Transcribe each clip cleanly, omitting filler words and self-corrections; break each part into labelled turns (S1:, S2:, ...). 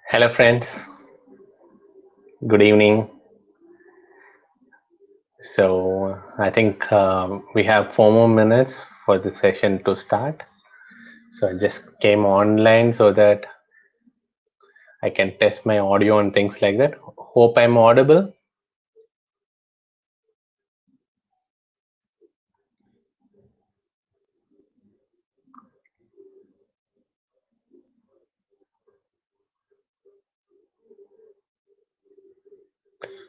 S1: Hello, friends. Good evening. So, I think we have 4 more minutes for the session to start. So, I just came online so that I can test my audio and things like that. Hope I'm audible.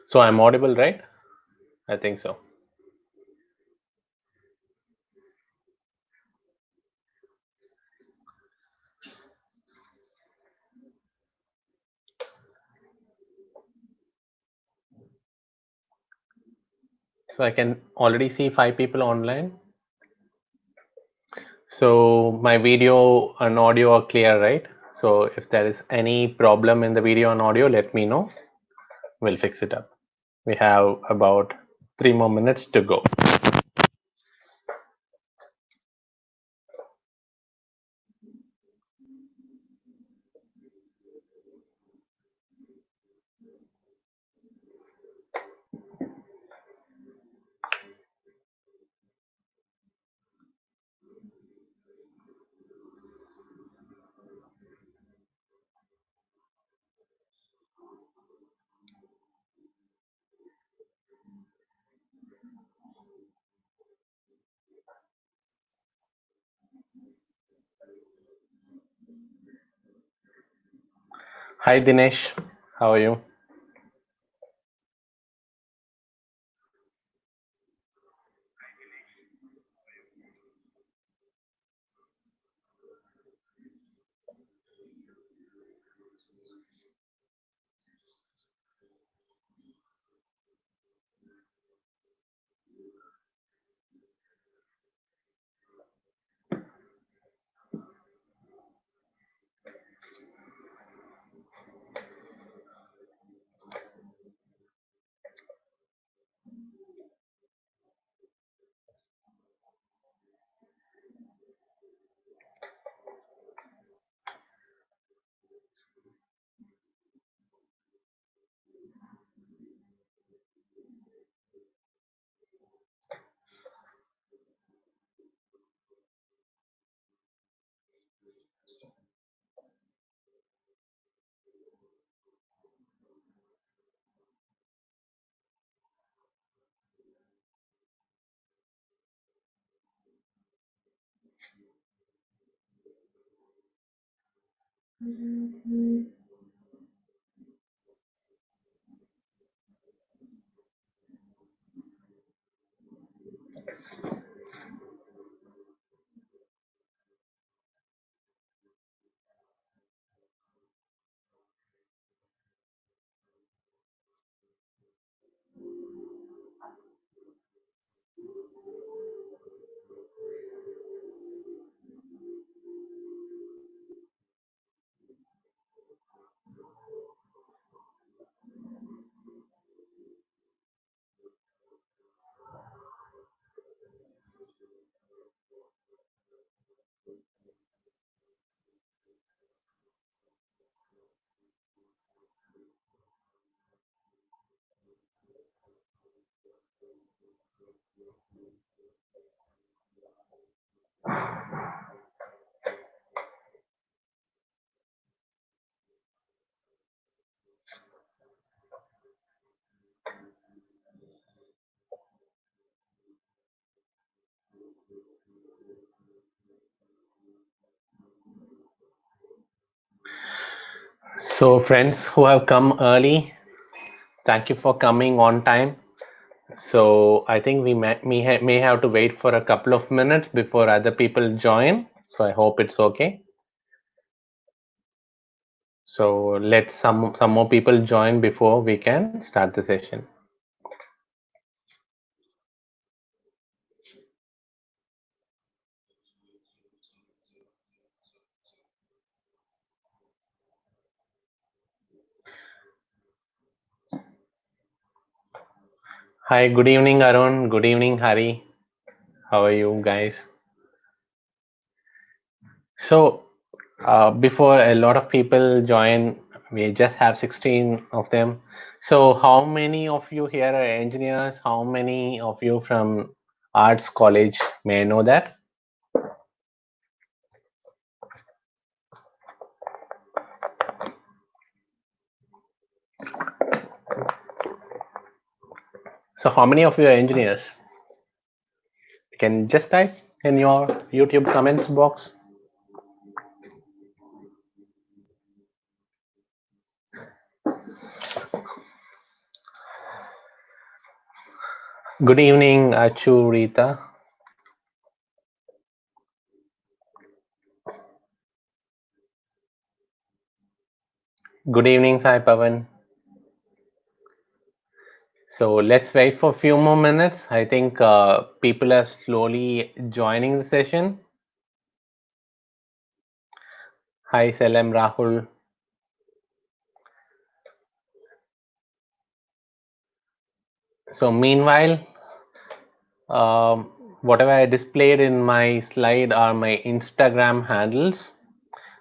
S1: So, I'm audible, right? I think so. So, I can already see 5 people online. So, my video and audio are clear, right? So, if there is any problem in the video and audio, let me know. We'll fix it up. We have about 3 more minutes to go. Hi Dinesh, how are you? So friends who have come early, thank you for coming on time. So I think we may have to wait for a couple of minutes before other people join. So I hope it's okay. So let some more people join before we can start the session. Hi, good evening Arun, good evening Hari. How are you guys? So before a lot of people join, We just have 16 of them. So how many of you here are engineers? How many of you from arts college? May I know that? So how many of you are engineers? You can just type in your YouTube comments box. Good evening, Achu, Rita. Good evening, Sai Pavan. So let's wait for a few more minutes. I think people are slowly joining the session. Hi, Salam, Rahul. So meanwhile, whatever I displayed in my slide are my Instagram handles.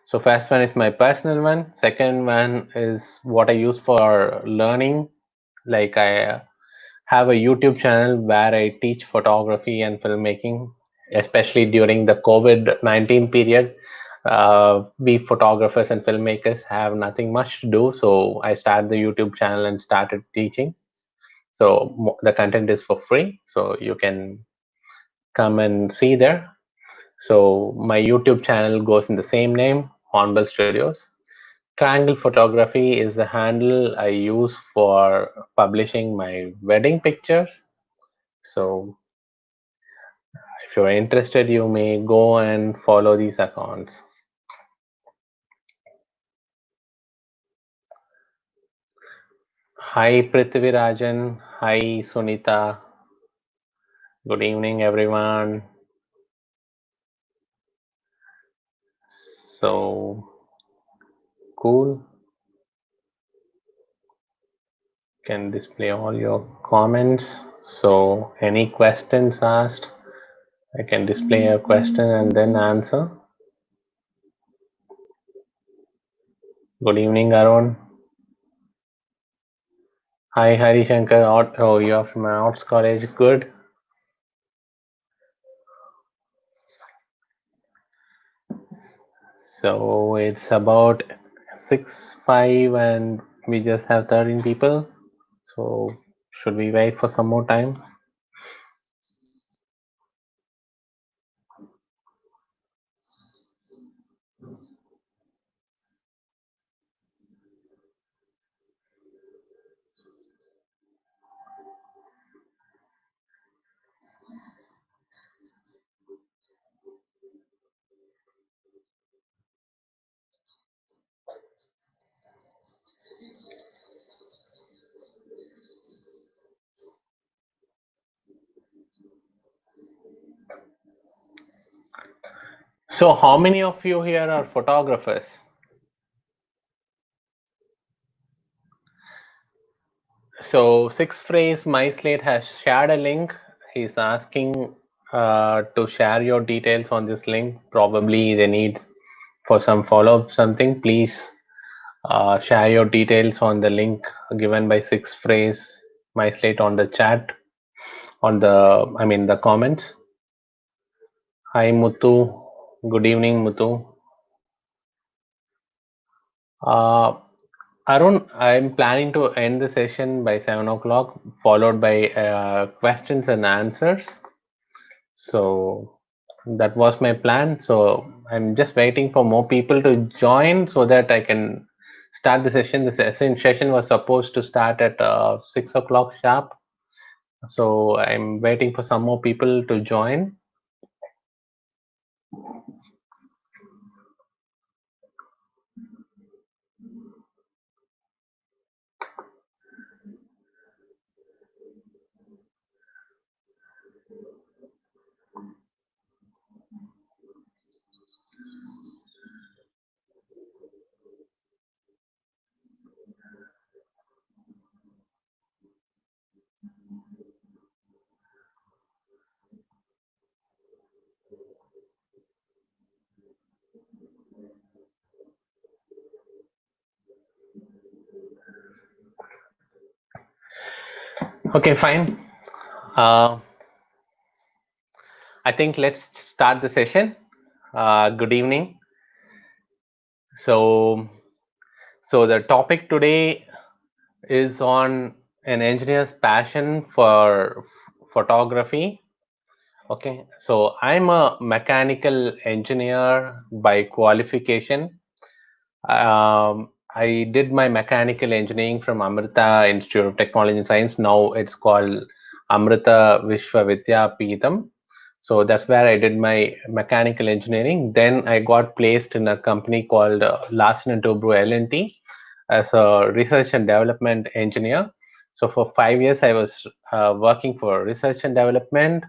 S1: So first one is my personal one. Second one is what I use for learning. Like I have a YouTube channel where I teach photography and filmmaking, especially during the COVID-19 period. We photographers and filmmakers have nothing much to do, so I started the YouTube channel and started teaching. So the content is for free, so you can come and see there. So my YouTube channel goes in the same name, Hornbill Studios. Triangle Photography is the handle I use for publishing my wedding pictures. So if you're interested, you may go and follow these accounts. Hi Prithvirajan. Hi Sunita. Good evening, everyone. So cool. Can display all your comments. So any questions asked, I can display a question and then answer. Good evening, Arun. Hi, Hari Shankar. Oh, you're from Arts College. Good. So it's about 6:05 and we just have 13 people. So should we wait for some more time? So how many of you here are photographers? So Sixphrase Myslate has shared a link. He's asking to share your details on this link. Probably they need for some follow-up something. Please share your details on the link given by Sixphrase Myslate on the chat, on the, I mean the comments. Hi Muthu. Good evening, Muthu. Arun, I'm planning to end the session by 7 o'clock, followed by questions and answers. So that was my plan. So I'm just waiting for more people to join so that I can start the session. The session was supposed to start at 6 o'clock sharp. So I'm waiting for some more people to join. Okay, fine. Uh, I think let's start the session. Good evening. So, the topic today is on an engineer's passion for photography. Okay, so I'm a mechanical engineer by qualification. I did my mechanical engineering from Amrita Institute of Technology and Science. Now it's called Amrita Vishwa Vidyapeetham. So that's where I did my mechanical engineering. Then I got placed in a company called Larsen and Toubro L&T as a research and development engineer. So for 5 years, I was working for research and development,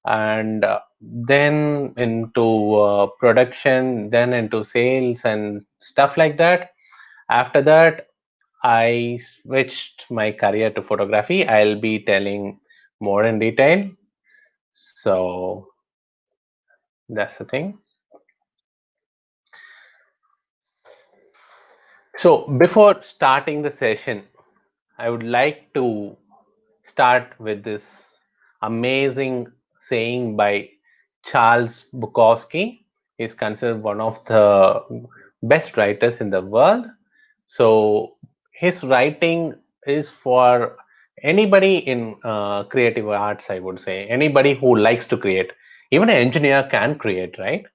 S1: and then into production, then into sales and stuff like that. After that, I switched my career to photography. I'll be telling more in detail. So that's the thing. So before starting the session, I would like to start with this amazing saying by Charles Bukowski. He's considered one of the best writers in the world. So his writing is for anybody in creative arts, I would say. Anybody who likes to create. Even an engineer can create, right?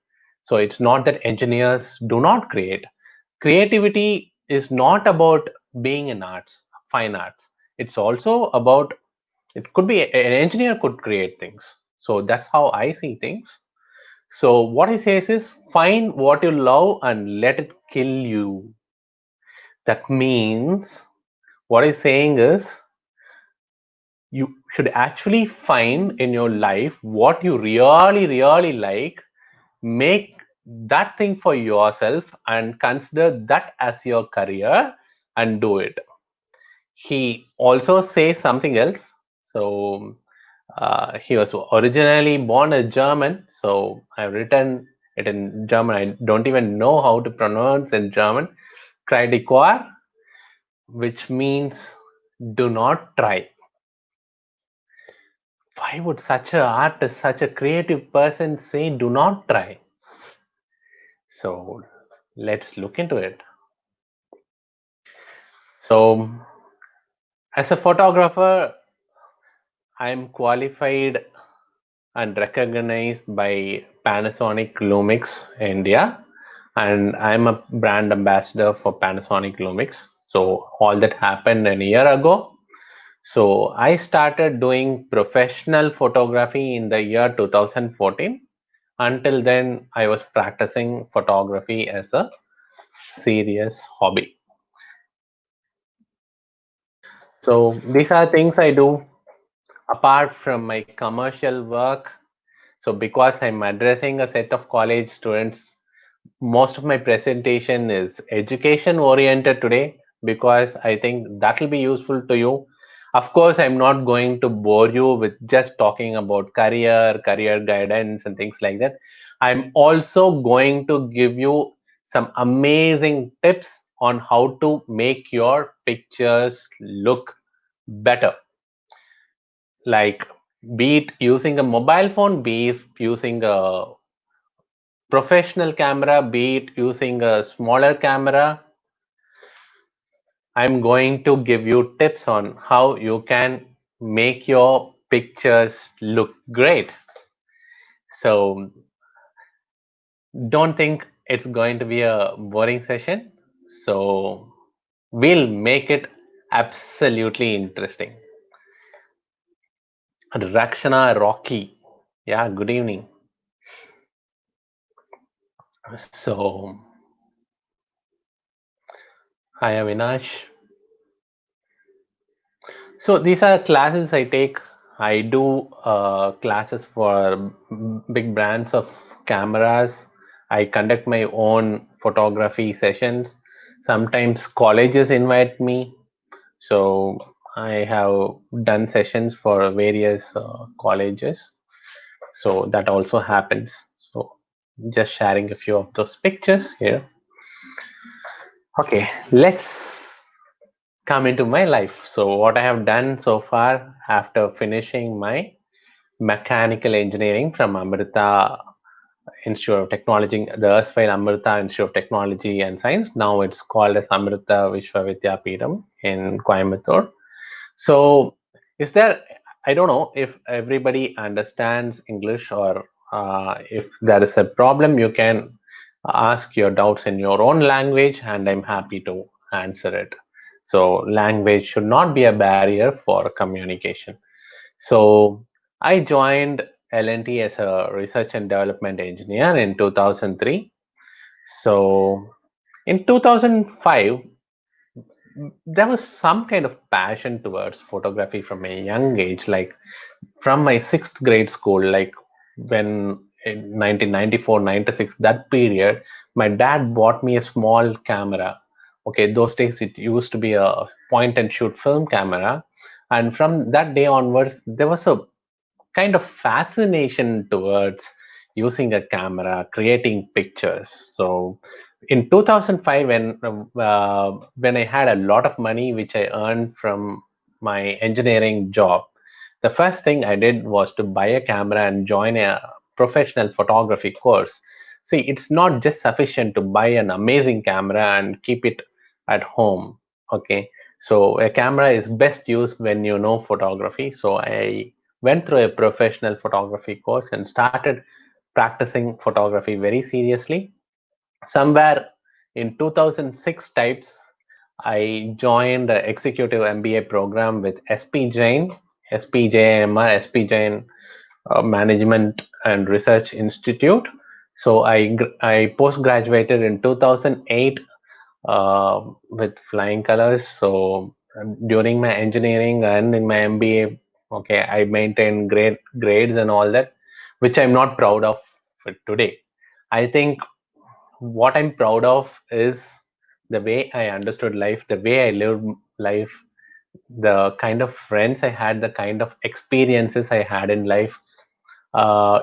S1: So it's not that engineers do not create. Creativity is not about being in arts, fine arts. It's also about, it could be an engineer could create things. So that's how I see things. So what he says is, find what you love and let it kill you. That means, what he's saying is, you should actually find in your life what you really like, make that thing for yourself and consider that as your career and do it. He also says something else. So he was originally born a German, so I've written it in German. I don't even know how to pronounce in German. Critiquar, which means do not try. Why would such a artist, such a creative person say do not try? So let's look into it. So as a photographer, I'm qualified and recognized by Panasonic Lumix India, and I'm a brand ambassador for Panasonic Lumix. So all that happened a year ago. So I started doing professional photography in the year 2014. Until then, I was practicing photography as a serious hobby. So these are things I do apart from my commercial work. So because I'm addressing a set of college students, most of my presentation is education oriented today, because I think that will be useful to you. Of course, I'm not going to bore you with just talking about career guidance and things like that. I'm also going to give you some amazing tips on how to make your pictures look better, like be it using a mobile phone, be it using a professional camera, be it using a smaller camera. I'm going to give you tips on how you can make your pictures look great. So don't think it's going to be a boring session. So we'll make it absolutely interesting. Rakshana Rocky. Yeah, good evening. So, hi Avinash. So these are classes I take. I do classes for big brands of cameras. I conduct my own photography sessions. Sometimes colleges invite me. So I have done sessions for various colleges. So that also happens. So just sharing a few of those pictures here. Okay, let's come into my life. So what I have done so far after finishing my mechanical engineering from Amrita Institute of Technology, the erstwhile Amrita Institute of Technology and Science. Now it's called as Amrita Vishwavidyapeetham in Coimbatore. So, is there? I don't know if everybody understands English or if there is a problem, you can ask your doubts in your own language, and I'm happy to answer it. So, language should not be a barrier for communication. So, I joined L&T as a research and development engineer in 2003. So, in 2005, there was some kind of passion towards photography from a young age, like from my sixth grade school, like when in 1994 96, that period, my dad bought me a small camera. Okay, those days it used to be a point and shoot film camera, and from that day onwards there was a kind of fascination towards using a camera, creating pictures. So in 2005, when I had a lot of money which I earned from my engineering job, the first thing I did was to buy a camera and join a professional photography course. See, it's not just sufficient to buy an amazing camera and keep it at home. Okay, so a camera is best used when you know photography. So I went through a professional photography course and started practicing photography very seriously. Somewhere in 2006 types, I joined the executive MBA program with SP Jain, SPJMR, SP Jain Management and Research Institute. So I post graduated in 2008 with flying colors. So during my engineering and in my MBA, okay, I maintained great grades and all that, which I'm not proud of today. I think what I'm proud of is the way I understood life, the way I lived life, the kind of friends I had, the kind of experiences I had in life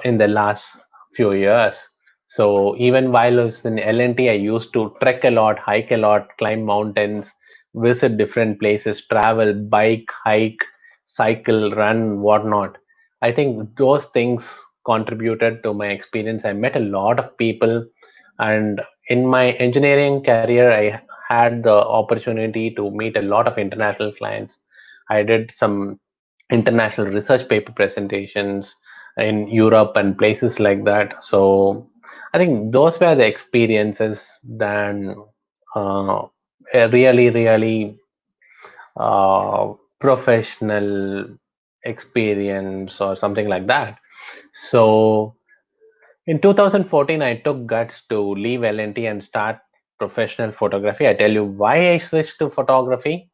S1: in the last few years. So even while I was in L&T, I used to trek a lot, hike a lot, climb mountains, visit different places, travel, bike, hike, cycle, run, whatnot. I think those things contributed to my experience. I met a lot of people, and in my engineering career, I had the opportunity to meet a lot of international clients. I did some international research paper presentations in Europe and places like that. So I think those were the experiences than a really professional experience or something like that. So in 2014, I took guts to leave L&T and start professional photography. I tell you why I switched to photography.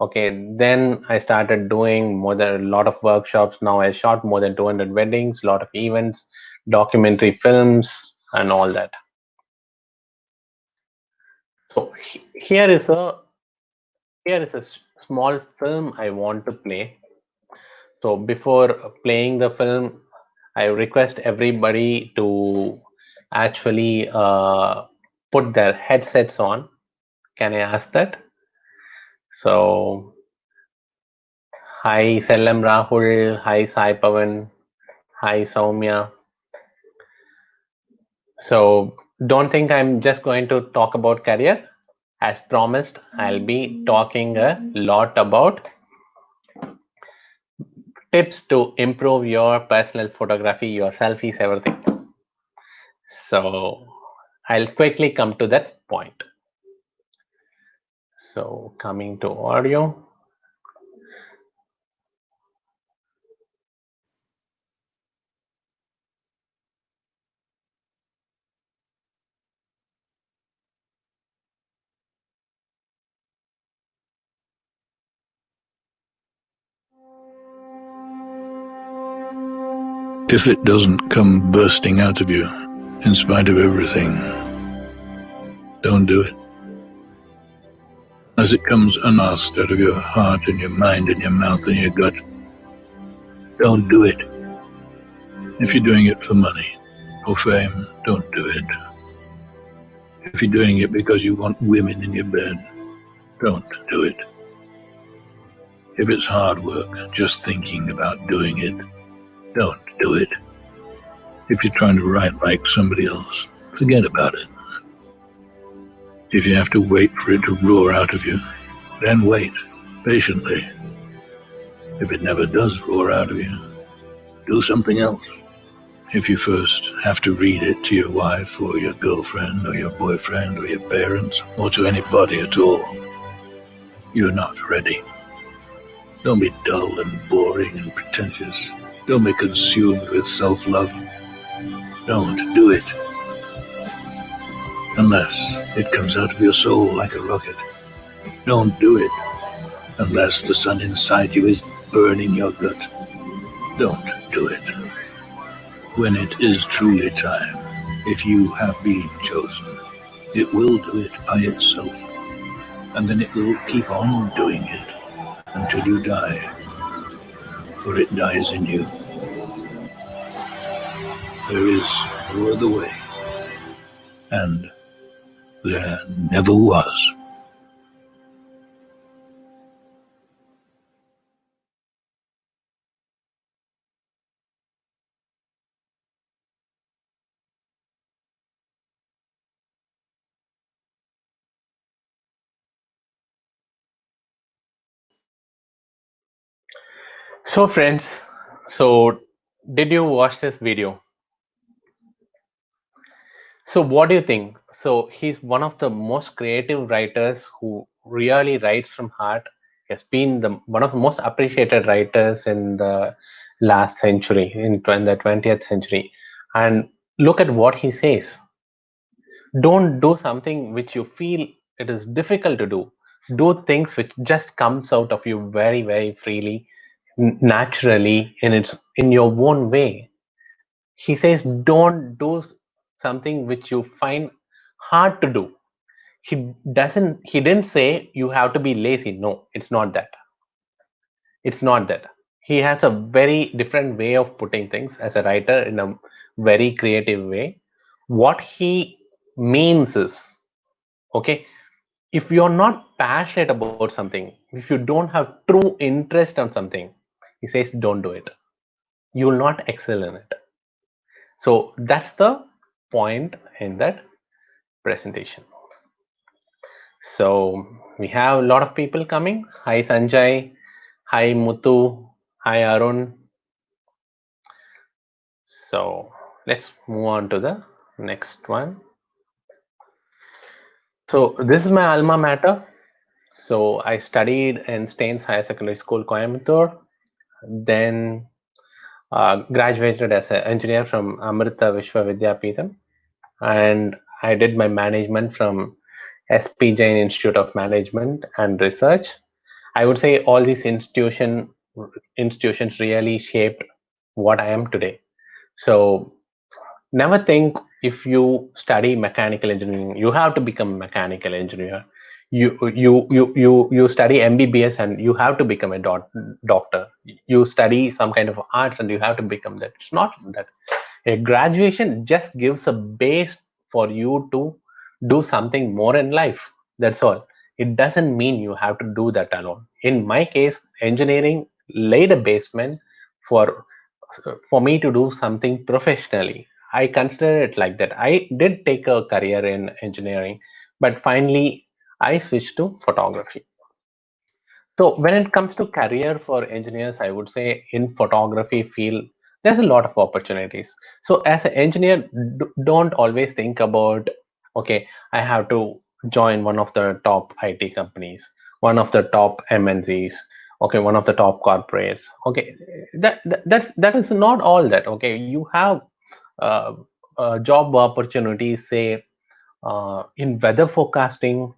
S1: Okay, then I started doing more than a lot of workshops. Now I shot more than 200 weddings, a lot of events, documentary films, and all that. So here is a small film I want to play. So before playing the film, I request everybody to actually put their headsets on. Can I ask that? So hi Sellam Rahul, hi Sai Pavan, hi Soumya. So don't think I'm just going to talk about career. As promised, I'll be talking a lot about tips to improve your personal photography, your selfies, everything. So I'll quickly come to that point. So coming to audio.
S2: If it doesn't come bursting out of you, in spite of everything, don't do it. As it comes unasked out of your heart and your mind and your mouth and your gut, don't do it. If you're doing it for money or fame, don't do it. If you're doing it because you want women in your bed, don't do it. If it's hard work, just thinking about doing it, don't do it. If you're trying to write like somebody else, forget about it. If you have to wait for it to roar out of you, then wait patiently. If it never does roar out of you, do something else. If you first have to read it to your wife or your girlfriend or your boyfriend or your parents or to anybody at all, you're not ready. Don't be dull and boring and pretentious. Don't be consumed with self-love. Don't do it. Unless it comes out of your soul like a rocket. Don't do it unless the sun inside you is burning your gut. Don't do it. When it is truly time, if you have been chosen, it will do it by itself, and then it will keep on doing it until you die, for it dies in you. There is no other way, and there never was.
S1: So friends, so did you watch this video? So what do you think? So he's one of the most creative writers who really writes from heart. He has been one of the most appreciated writers in the last century, in the 20th century. And look at what he says. Don't do something which you feel it is difficult to do. Do things which just comes out of you very, very freely, naturally, in your own way. He says don't do something which you find hard to do. He didn't say you have to be lazy. No, it's not that. He has a very different way of putting things as a writer in a very creative way. What he means is, okay, if you're not passionate about something, if you don't have true interest on something, he says don't do it. You will not excel in it. So that's the point in that presentation. So we have a lot of people coming. Hi Sanjay, hi Muthu, hi Arun. So let's move on to the next one. So this is my alma mater. So I studied in Staines Higher Secondary School, Coimbatore. Then graduated as an engineer from Amrita Vishwa Vidyapeetham, and I did my management from SP Jain Institute of Management and Research. I would say all these institutions really shaped what I am today. So never think if you study mechanical engineering, you have to become a mechanical engineer. You study MBBS and you have to become a doctor. You study some kind of arts and you have to become that. It's not that. A graduation just gives a base for you to do something more in life. That's all. It doesn't mean you have to do that alone. In my case, engineering laid a basement for me to do something professionally. I consider it like that. I did take a career in engineering, but finally I switched to photography. So when it comes to career for engineers, I would say in photography field, there's a lot of opportunities. So as an engineer, don't always think about, okay, I have to join one of the top IT companies, one of the top MNCs, okay, one of the top corporates. Okay, that is not all that. Okay, you have uh, job opportunities, say in weather forecasting.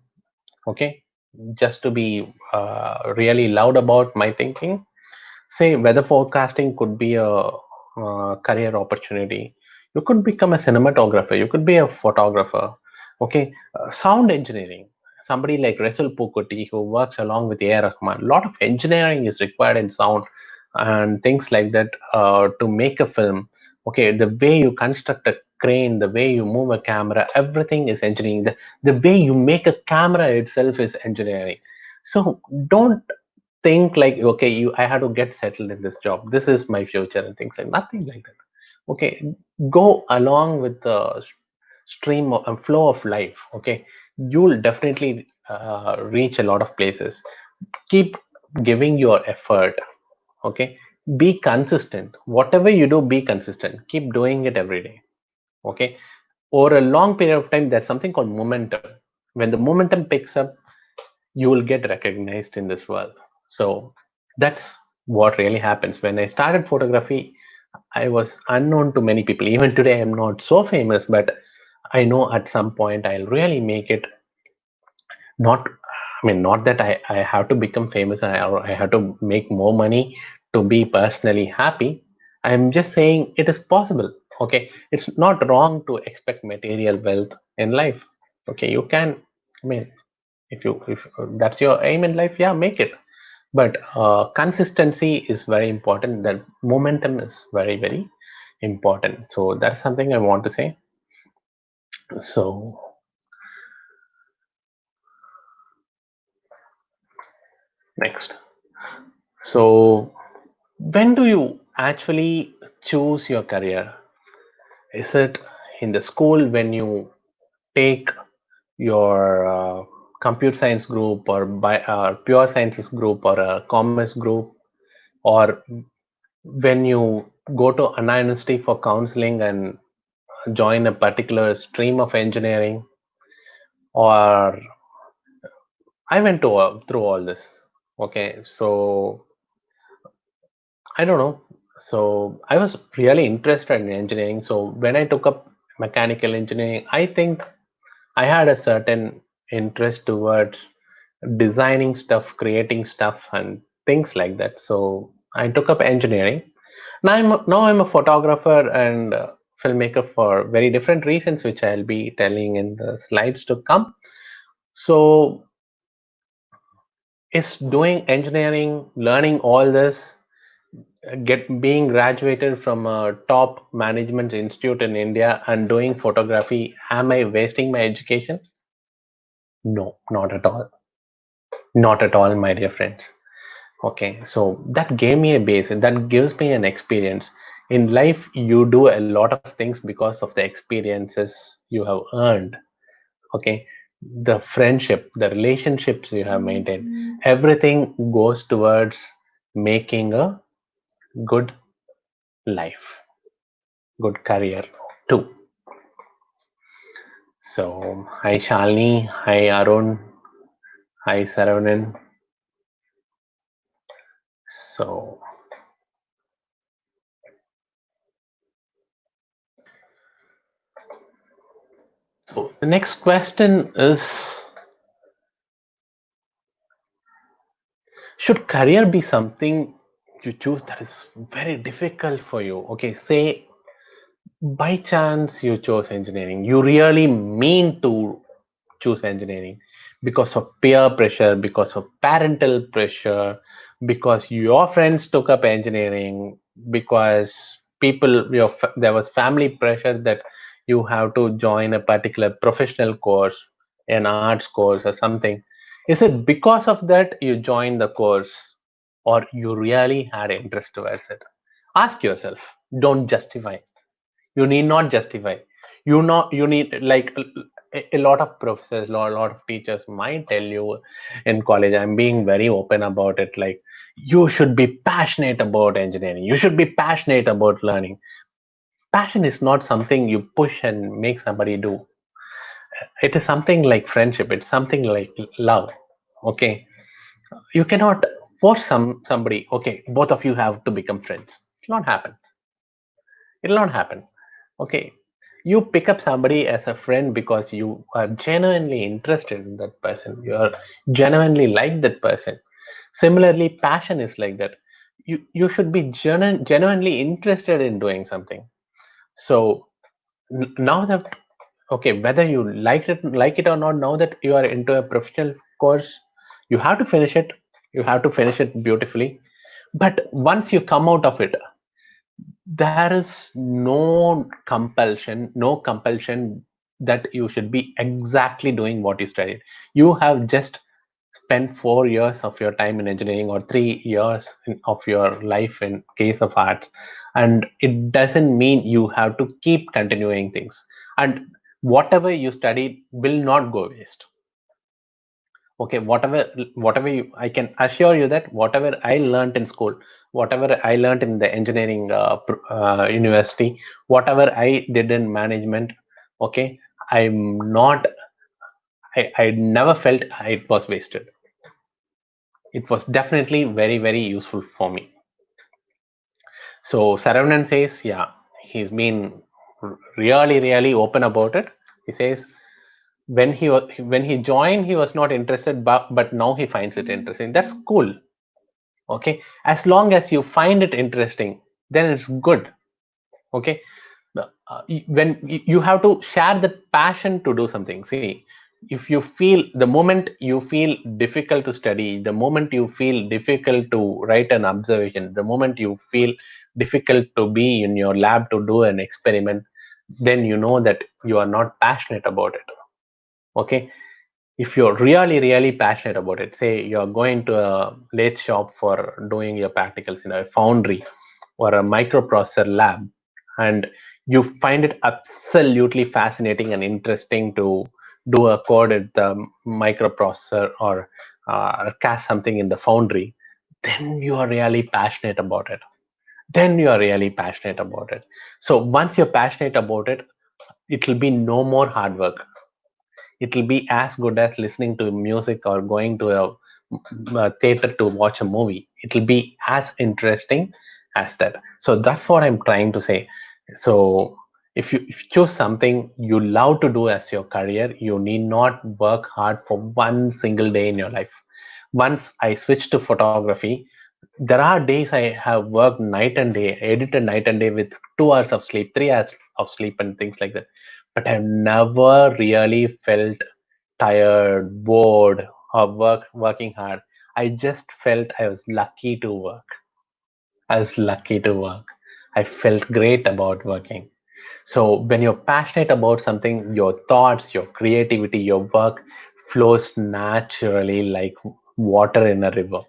S1: Okay, just to be really loud about my thinking, say weather forecasting could be a career opportunity. You could become a cinematographer, you could be a photographer. Okay, sound engineering, somebody like Russell Pukoti who works along with A.R. Rahman, a lot of engineering is required in sound and things like that to make a film. Okay, the way you construct a crane, the way you move a camera, everything is engineering. The way you make a camera itself is engineering. So don't think like, okay, I have to get settled in this job, this is my future, and things like nothing like that. Okay, go along with the stream of flow of life. Okay, you'll definitely reach a lot of places. Keep giving your effort. Okay, be consistent. Whatever you do, be consistent. Keep doing it every day. Okay, over a long period of time, there's something called momentum. When the momentum picks up, you will get recognized in this world. So that's what really happens. When I started photography, I was unknown to many people. Even today, I'm not so famous, but I know at some point I'll really make it. Not, I mean, not that I have to become famous, or I have to make more money to be personally happy. I'm just saying it is possible. Okay, it's not wrong to expect material wealth in life. Okay, you can. I mean, if that's your aim in life, yeah, make it. But consistency is very important. That momentum is very important. So that's something I want to say. So next, so when do you actually choose your career? Is it in the school when you take your computer science group, or pure sciences group, or a commerce group, or when you go to Anna University for counseling and join a particular stream of engineering, or I went to through all this. Okay, so I don't know. So I was really interested in engineering. So when I took up mechanical engineering, I think I had a certain interest towards designing stuff, creating stuff, and things like that. So I took up engineering. Now I'm a photographer and filmmaker for very different reasons, which I'll be telling in the slides to come. So is doing engineering, learning all this, being graduated from a top management institute in India and doing photography, am I wasting my education? No, not at all. Not at all, my dear friends. Okay, so that gave me a base, that gives me an experience. In life, you do a lot of things because of the experiences you have earned. Okay, the friendship, the relationships you have maintained, everything goes towards making a good life, good career too. So, hi Shalini, hi Arun, hi Saravanan. So, so the next question is, should career be something you choose that is very difficult for you? Okay, say by chance you chose engineering, you really mean to choose engineering because of peer pressure, because of parental pressure, because your friends took up engineering, because there was family pressure that you have to join a particular professional course, an arts course or something. Is it because of that you joined the course, or you really had interest towards it? Ask yourself. Don't justify. You need not justify. You need, like, a lot of professors, lot of teachers might tell you in college, I'm being very open about it, like, you should be passionate about engineering, you should be passionate about learning. Passion is not something you push and make somebody do. It is something like friendship, it's something like love. Okay, you cannot force somebody, okay, both of you have to become friends. It'll not happen. It'll not happen. Okay, you pick up somebody as a friend because you are genuinely interested in that person, you are genuinely like that person. Similarly, passion is like that. You should be genuinely interested in doing something. So now that, okay, whether you like it or not, now that you are into a professional course, you have to finish it. You have to finish it beautifully. But once you come out of it, there is no compulsion that you should be exactly doing what you studied. You have just spend 4 years of your time in engineering or 3 years of your life in case of arts, and it doesn't mean you have to keep continuing things. And whatever you studied will not go waste. Okay, whatever I can assure you that whatever I learned in school, whatever I learned in the engineering university, whatever I did in management, okay, I'm not I never felt it was wasted. It was definitely very, very useful for me. So Saravanan says, yeah, he's been really, really open about it. He says when he joined, he was not interested, but now he finds it interesting. That's cool. Okay, as long as you find it interesting, then it's good. Okay, when you have to share the passion to do something. See, if you feel, the moment you feel difficult to study, the moment you feel difficult to write an observation, the moment you feel difficult to be in your lab to do an experiment, then you know that you are not passionate about it. Okay, if you're really, really passionate about it, say you're going to a lathe shop for doing your practicals in a foundry or a microprocessor lab, and you find it absolutely fascinating and interesting to do a code at the microprocessor or cast something in the foundry, then you are really passionate about it. Then you are really passionate about it. So once you're passionate about it, it will be no more hard work. It will be as good as listening to music or going to a theater to watch a movie. It will be as interesting as that. So that's what I'm trying to say. So if you choose something you love to do as your career, you need not work hard for one single day in your life. Once I switched to photography, there are days I have worked night and day, edited night and day with 2 hours of sleep, 3 hours of sleep, and things like that. But I've never really felt tired, bored, or working hard. I just felt I was lucky to work. I was lucky to work. I felt great about working. So when you're passionate about something, your thoughts, your creativity, your work flows naturally like water in a river.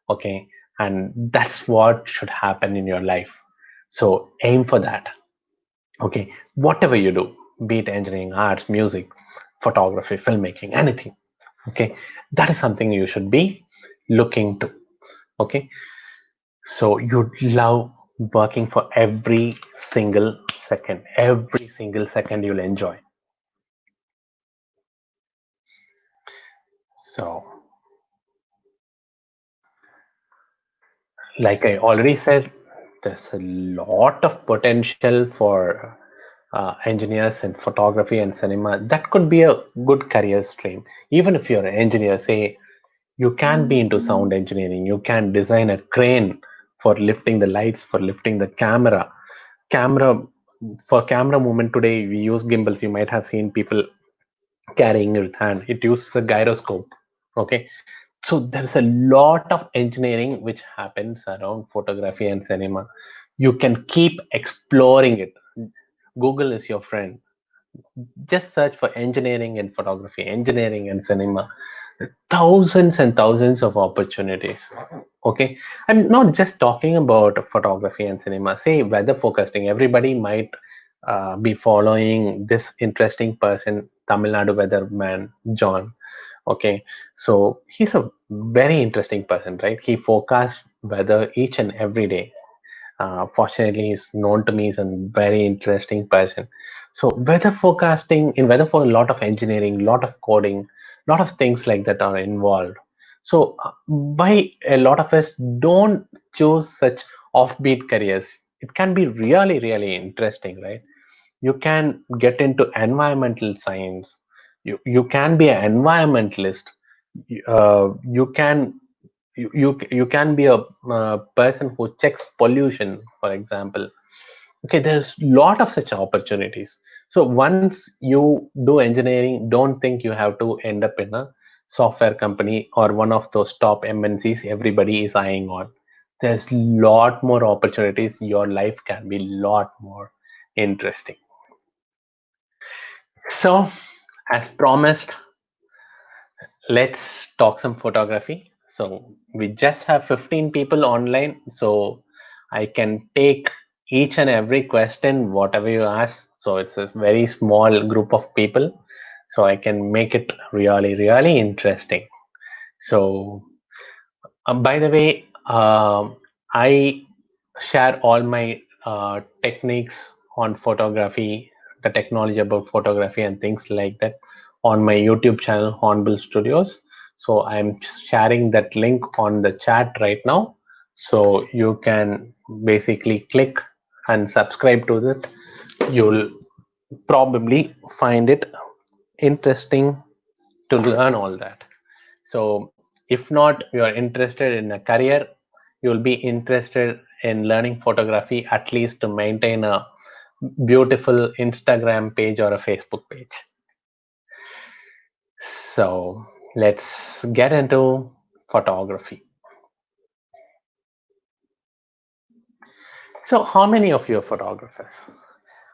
S1: Okay, and that's what should happen in your life. So aim for that. Okay, whatever you do, be it engineering, arts, music, photography, filmmaking, anything. Okay, that is something you should be looking to. Okay, so you love working for every single second you'll enjoy. So like I already said, there's a lot of potential for engineers in photography and cinema. That could be a good career stream. Even if you're an engineer, say you can be into sound engineering, you can design a crane for lifting the lights, for lifting the camera for camera movement. Today we use gimbals. You might have seen people carrying it with hand. It uses a gyroscope. Okay, so there's a lot of engineering which happens around photography and cinema. You can keep exploring it. Google is your friend. Just search for engineering and photography, engineering and cinema. Thousands and thousands of opportunities. Okay, I'm not just talking about photography and cinema. Say weather forecasting. Everybody might be following this interesting person, Tamil Nadu weatherman John. Okay, so he's a very interesting person, right? He forecasts weather each and every day. Fortunately, he's known to me as a very interesting person. So weather forecasting, in weather for a lot of engineering, lot of coding, lot of things like that are involved. So why a lot of us don't choose such offbeat careers? It can be really, really interesting, right? You can get into environmental science. You can be an environmentalist. You can you can be a person who checks pollution, for example. Okay, there's lot of such opportunities. So once you do engineering, don't think you have to end up in a software company or one of those top MNCs everybody is eyeing on. There's lot more opportunities. Your life can be lot more interesting. So as promised, let's talk some photography. So we just have 15 people online, so I can take each and every question, whatever you ask. So it's a very small group of people, so I can make it really, really interesting. So, by the way, I share all my techniques on photography, the technology about photography and things like that on my YouTube channel, Hornbill Studios. So I'm sharing that link on the chat right now. So you can basically click and subscribe to that. You'll probably find it interesting to learn all that. So if not, you are interested in a career, you will be interested in learning photography at least to maintain a beautiful Instagram page or a Facebook page. So let's get into photography. So how many of you are photographers?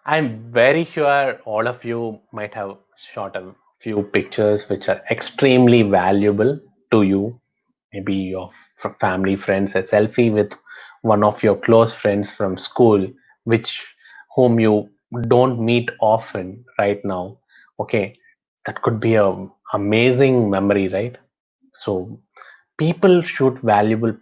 S1: I'm very sure all of you might have shot a few pictures which are extremely valuable to you. Maybe your family, friends, a selfie with one of your close friends from school, which whom you don't meet often right now. Okay, that could be a amazing memory, right? So people shoot valuable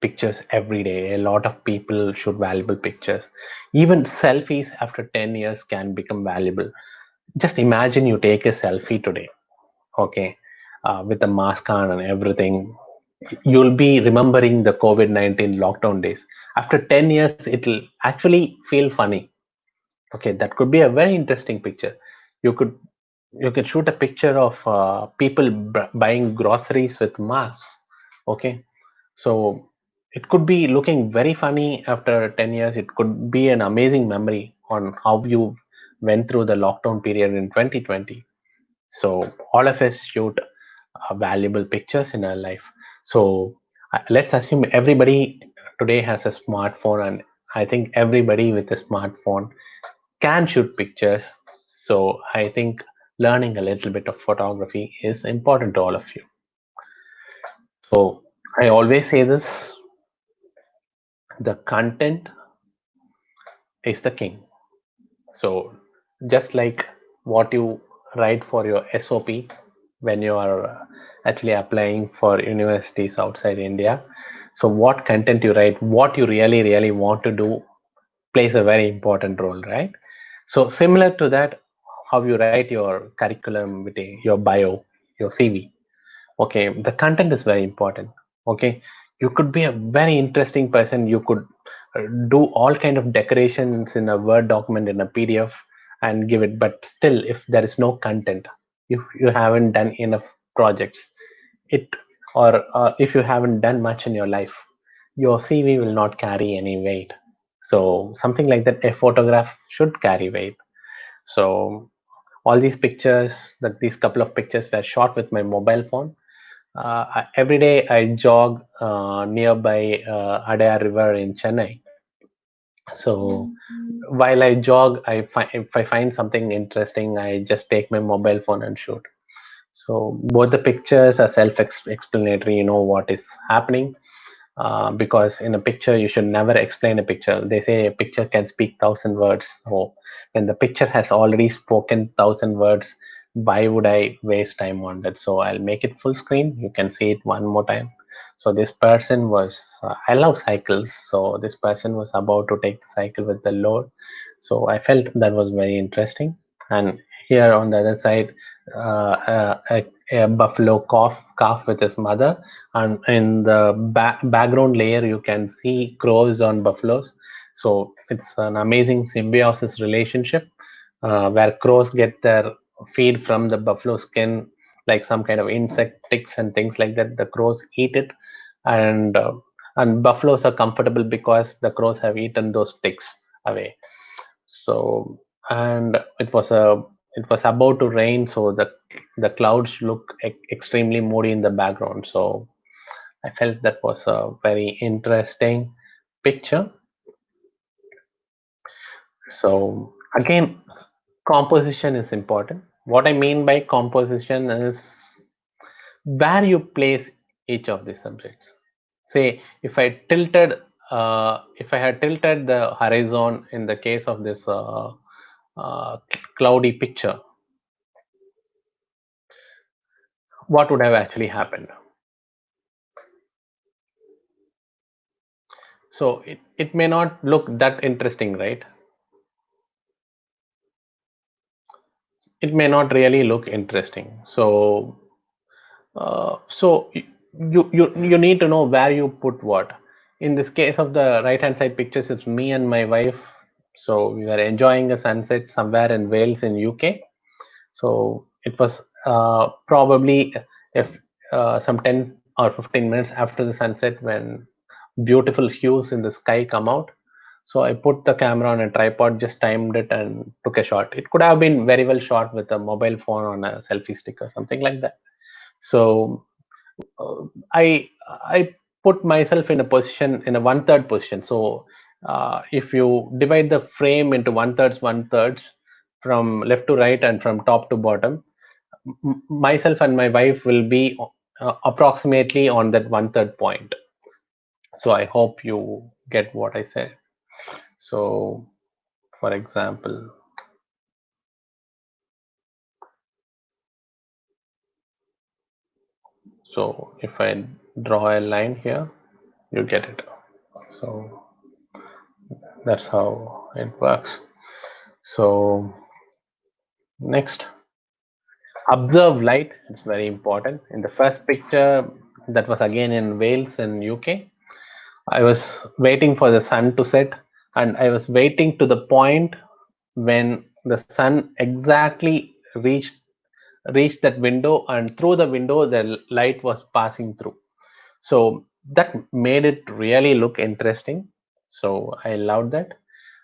S1: pictures every day. A lot of people shoot valuable pictures. Even selfies after 10 years can become valuable. Just imagine you take a selfie today, okay, with a mask on and everything. You'll be remembering the COVID-19 lockdown days. After 10 years, it'll actually feel funny. Okay, that could be a very interesting picture. You could you can shoot a picture of people buying groceries with masks. Okay, so it could be looking very funny after 10 years. It could be an amazing memory on how you went through the lockdown period in 2020. So all of us shoot valuable pictures in our life. So let's assume everybody today has a smartphone, and I think everybody with a smartphone can shoot pictures. So I think learning a little bit of photography is important to all of you. So I always say this, the content is the king. So just like what you write for your SOP when you are actually applying for universities outside India. So what content you write, what you really, really want to do plays a very important role, right? So similar to that, how you write your curriculum vitae, your bio, your CV. Okay, the content is very important. Okay, you could be a very interesting person. You could do all kind of decorations in a Word document, in a PDF, and give it. But still, if there is no content, if you haven't done enough projects, it or if you haven't done much in your life, your CV will not carry any weight. So something like that, a photograph should carry weight. So all these pictures, that these couple of pictures were shot with my mobile phone. Every day I jog nearby Adayar River in Chennai. So while I jog, if I find something interesting, I just take my mobile phone and shoot. So both the pictures are self-explanatory. You know what is happening, because in a picture you should never explain a picture. They say a picture can speak 1,000 words. So when the picture has already spoken 1,000 words, why would I waste time on that? So I'll make it full screen. You can see it one more time. So this person was, I love cycles. So this person was about to take the cycle with the load. So I felt that was very interesting. And here on the other side, a buffalo calf with his mother, and in the background layer you can see crows on buffaloes. So it's an amazing symbiosis relationship, where crows get their feed from the buffalo skin, like some kind of insect ticks and things like that. The crows eat it, and buffaloes are comfortable because the crows have eaten those ticks away. So, and it was about to rain, so the clouds look extremely moody in the background. So I felt that was a very interesting picture. So again, composition is important. What I mean by composition is where you place each of these subjects. Say if I had tilted the horizon in the case of this cloudy picture, what would have actually happened? So it may not look that interesting, right? It may not really look interesting. So you need to know where you put what. In this case of the right hand side pictures, it's me and my wife. So we were enjoying a sunset somewhere in Wales in UK. So it was probably if some 10 or 15 minutes after the sunset when beautiful hues in the sky come out. So I put the camera on a tripod, just timed it and took a shot. It could have been very well shot with a mobile phone on a selfie stick or something like that. So uh, I put myself in a position, in a 1/3 position. So if you divide the frame into 1/3 from left to right and from top to bottom, myself and my wife will be approximately on that 1/3 point. So I hope you get what I said. So for example, so if I draw a line here, you get it. So that's how it works. So next, observe light. It's very important. In the first picture, that was again in Wales in UK, I was waiting for the sun to set, and I was waiting to the point when the sun exactly reached that window, and through the window the light was passing through. So that made it really look interesting. So I loved that.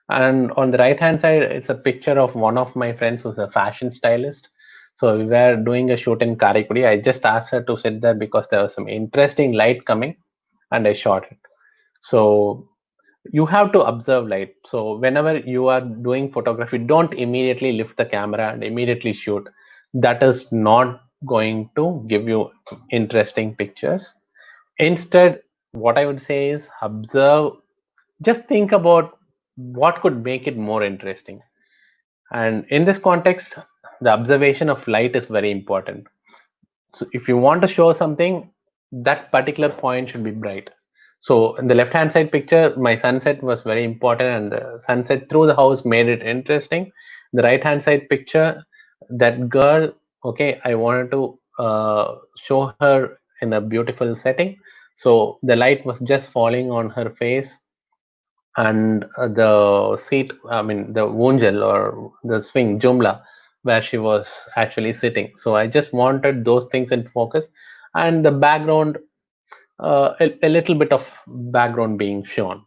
S1: And on the right hand side, it's a picture of one of my friends who's a fashion stylist. So we were doing a shoot in Karikudi. I just asked her to sit there because there was some interesting light coming, and I shot it. So you have to observe light. So whenever you are doing photography, don't immediately lift the camera and immediately shoot. That is not going to give you interesting pictures. Instead, what I would say is observe. Just think about what could make it more interesting. And in this context, the observation of light is very important. So if you want to show something, that particular point should be bright. So in the left hand side picture, my sunset was very important, and the sunset through the house made it interesting. The right hand side picture, that girl, okay, I wanted to show her in a beautiful setting. So the light was just falling on her face, and the seat, I mean the woonjal or the swing jumla where she was actually sitting. So I just wanted those things in focus, and the background, a little bit of background being shown.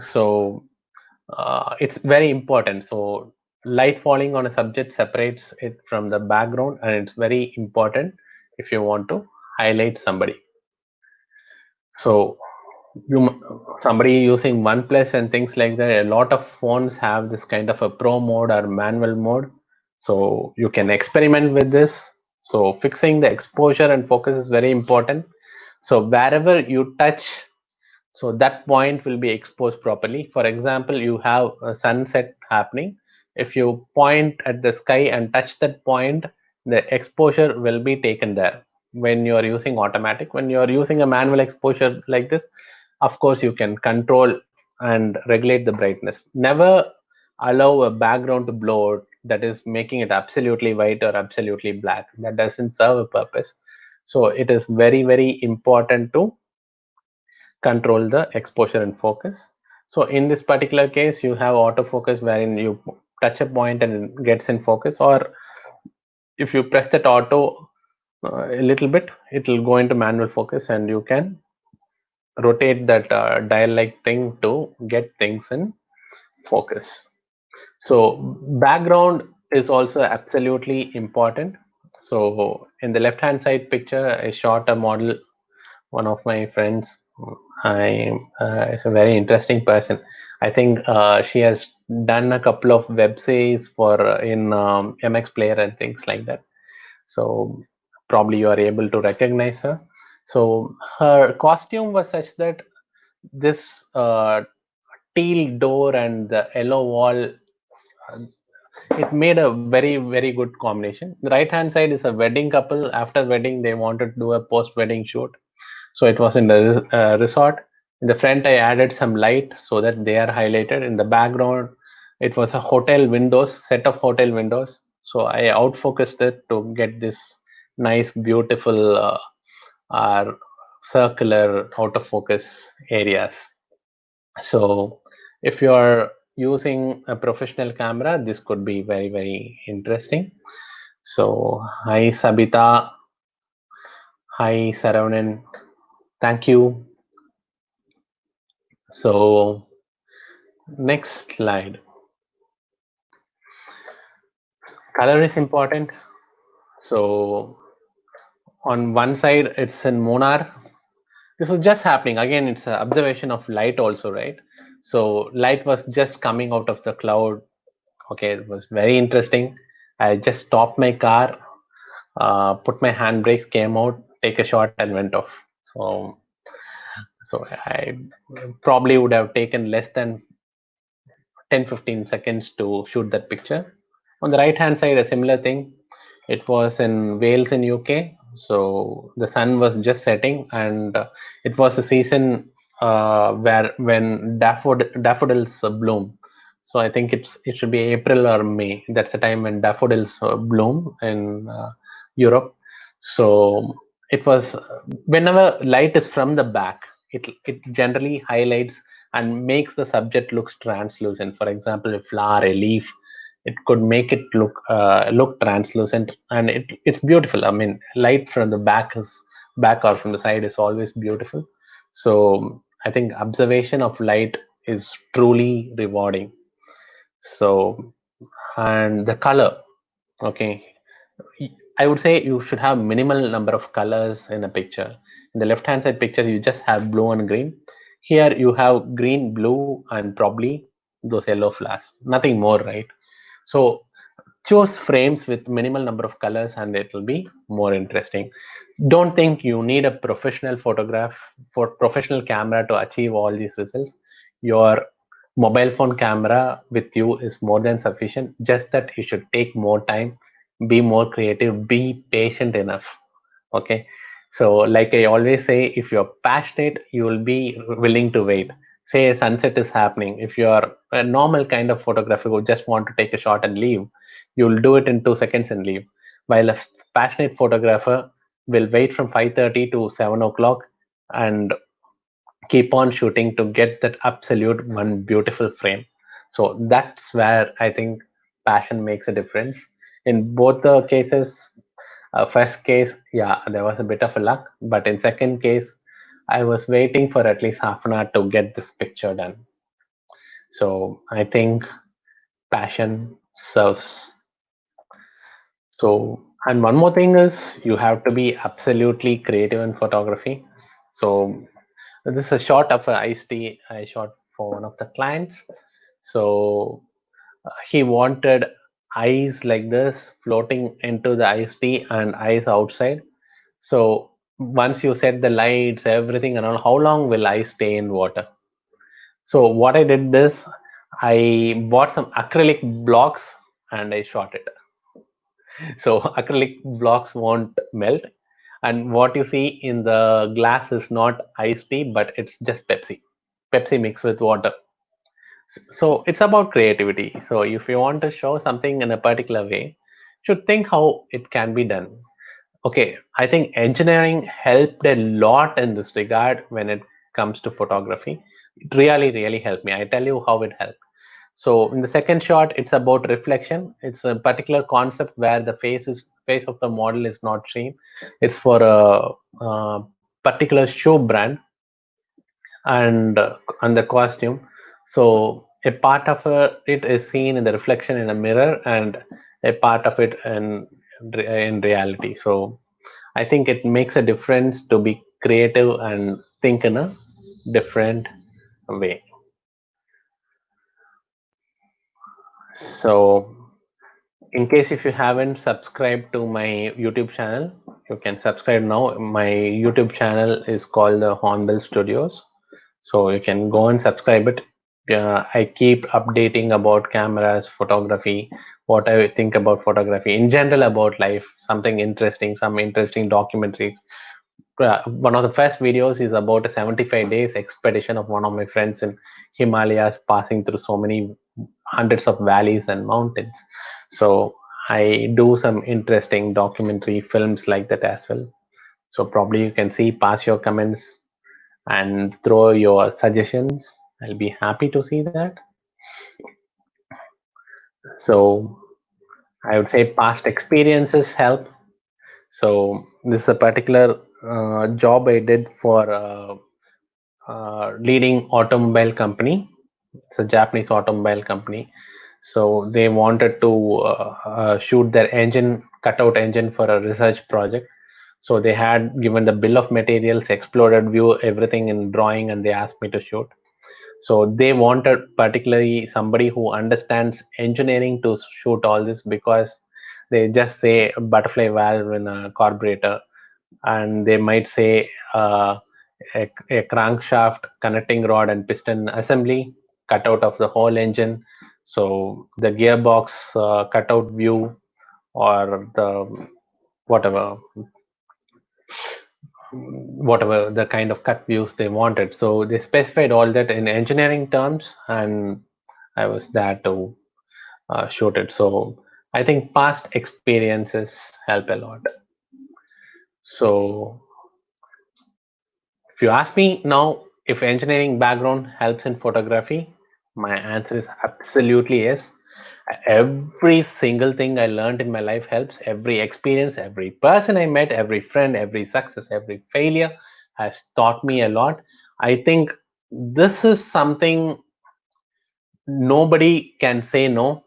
S1: So it's very important. So light falling on a subject separates it from the background, and it's very important if you want to highlight somebody. So somebody using OnePlus and things like that, a lot of phones have this kind of a pro mode or manual mode. So you can experiment with this. So fixing the exposure and focus is very important. So wherever you touch, so that point will be exposed properly. For example, you have a sunset happening. If you point at the sky and touch that point, the exposure will be taken there. When you are using automatic, when you are using a manual exposure like this, of course you can control and regulate the brightness. Never allow a background to blow out, that is making it absolutely white or absolutely black. That doesn't serve a purpose. So it is very important to control the exposure and focus. So in this particular case, you have autofocus wherein you touch a point and it gets in focus, or if you press that auto a little bit, it will go into manual focus, and you can rotate that dial like thing to get things in focus. So background is also absolutely important. So in the left hand side picture, I shot a model, one of my friends. I is a very interesting person. I think she has done a couple of web series for in MX Player and things like that. So probably you are able to recognize her. So her costume was such that this teal door and the yellow wall, it made a very good combination. The right hand side is a wedding couple. After wedding, they wanted to do a post wedding shoot, so it was in the resort. In the front, I added some light so that they are highlighted. In the background, it was a hotel windows, set of hotel windows, so I outfocused it to get this nice beautiful circular out of focus areas. So if you are using a professional camera, this could be very interesting. So hi Sabita, hi Saravanan, thank you. So next slide. Color is important. So on one side it's in Monar. This is just happening again. It's an observation of light also, right? So light was just coming out of the cloud. Okay, it was very interesting. I just stopped my car, put my handbrakes, came out, take a shot, and went off. So I probably would have taken less than 10-15 seconds to shoot that picture. On the right hand side, a similar thing. It was in Wales in UK. So the sun was just setting, and it was a season where when daffodils bloom. So I think it should be April or May. That's the time when daffodils bloom in Europe. So it was whenever light is from the back, it generally highlights and makes the subject looks translucent. For example, a flower, a leaf, it could make it look translucent, and it's beautiful. I mean, light from the back or from the side is always beautiful. So I think observation of light is truly rewarding. So, and the color, okay, I would say you should have minimal number of colors in a picture. In the left hand side picture, you just have blue and green. Here you have green, blue, and probably those yellow flowers. Nothing more, right? So choose frames with minimal number of colors and it will be more interesting. Don't think you need a professional camera to achieve all these results. Your mobile phone camera with you is more than sufficient. Just that you should take more time, be more creative, be patient enough. Okay, so like I always say, if you're passionate, you will be willing to wait. Say a sunset is happening, if you're a normal kind of photographer who just want to take a shot and leave, you'll do it in 2 seconds and leave, while a passionate photographer will wait from 5:30 to 7 o'clock and keep on shooting to get that absolute one beautiful frame. So that's where I think passion makes a difference. In both the cases, first case, yeah, there was a bit of a luck, but in second case, I was waiting for at least half an hour to get this picture done. So I think passion serves. So, and one more thing is you have to be absolutely creative in photography. So this is a shot of an iced tea I shot for one of the clients. So he wanted eyes like this floating into the iced tea and eyes outside. So once you set the lights, everything around, how long will I stay in water? So what I did is I bought some acrylic blocks and I shot it. So acrylic blocks won't melt. And what you see in the glass is not iced tea, but it's just Pepsi. Pepsi mixed with water. So it's about creativity. So if you want to show something in a particular way, you should think how it can be done. Okay, I think engineering helped a lot in this regard when it comes to photography. It really helped me. I tell you how it helped. So in the second shot, it's about reflection. It's a particular concept where the face of the model is not seen. It's for a particular shoe brand, and the costume. So a part of it is seen in the reflection in a mirror, and a part of it in reality. So I think it makes a difference to be creative and think in a different way. So In case if you haven't subscribed to my YouTube channel, you can subscribe now. My YouTube channel is called the Hornbill Studios. So you can go and subscribe it. I keep updating about cameras, photography, what I think about photography, in general about life, something interesting, some interesting documentaries. One of the first videos is about a 75 days expedition of one of my friends in Himalayas, passing through so many hundreds of valleys and mountains. So I do some interesting documentary films like that as well. So probably you can see, pass your comments and throw your suggestions. I'll be happy to see that. So I would say past experiences help. So this is a particular job I did for leading automobile company. It's a Japanese automobile company. So they wanted to shoot their engine, cutout engine for a research project. So they had given the bill of materials, exploded view, everything in drawing, and they asked me to shoot. So they wanted particularly somebody who understands engineering to shoot all this, because they just say butterfly valve in a carburetor, and they might say a crankshaft, connecting rod, and piston assembly, cutout of the whole engine. So the gearbox cutout view, or the whatever whatever the kind of cut views they wanted. So they specified all that in engineering terms, and I was there to shoot it. So I think past experiences help a lot. So if you ask me now if engineering background helps in photography, my answer is absolutely yes. Every single thing I learned in my life helps. Every experience, every person I met, every friend, every success, every failure has taught me a lot. I think this is something nobody can say no.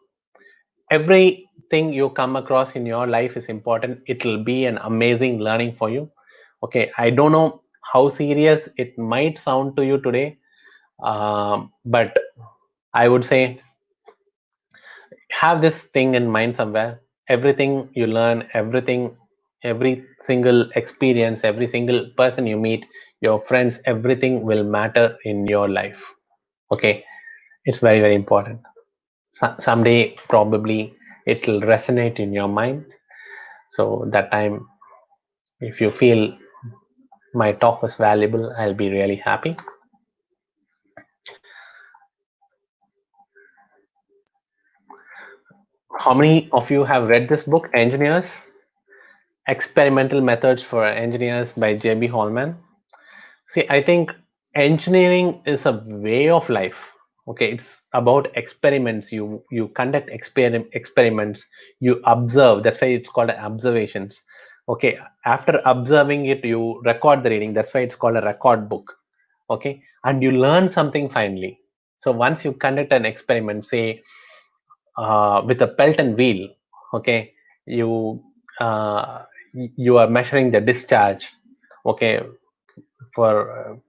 S1: Everything you come across in your life is important. It will be an amazing learning for you. Okay, I don't know how serious it might sound to you today, but I would say have this thing in mind somewhere. Everything you learn, every single experience, every single person you meet, your friends, everything will matter in your life. Okay, it's very, very important. Someday probably it will resonate in your mind. So that time, if you feel my talk was valuable, I'll be really happy. How many of you have read this book, Engineers? Experimental Methods for Engineers by J.B. Holman. See, I think engineering is a way of life. Okay, it's about experiments. You conduct experiments. You observe. That's why it's called observations. Okay, after observing it, you record the reading. That's why it's called a record book. Okay, and you learn something finally. So once you conduct an experiment, say with a Pelton wheel, okay, you you are measuring the discharge, okay, for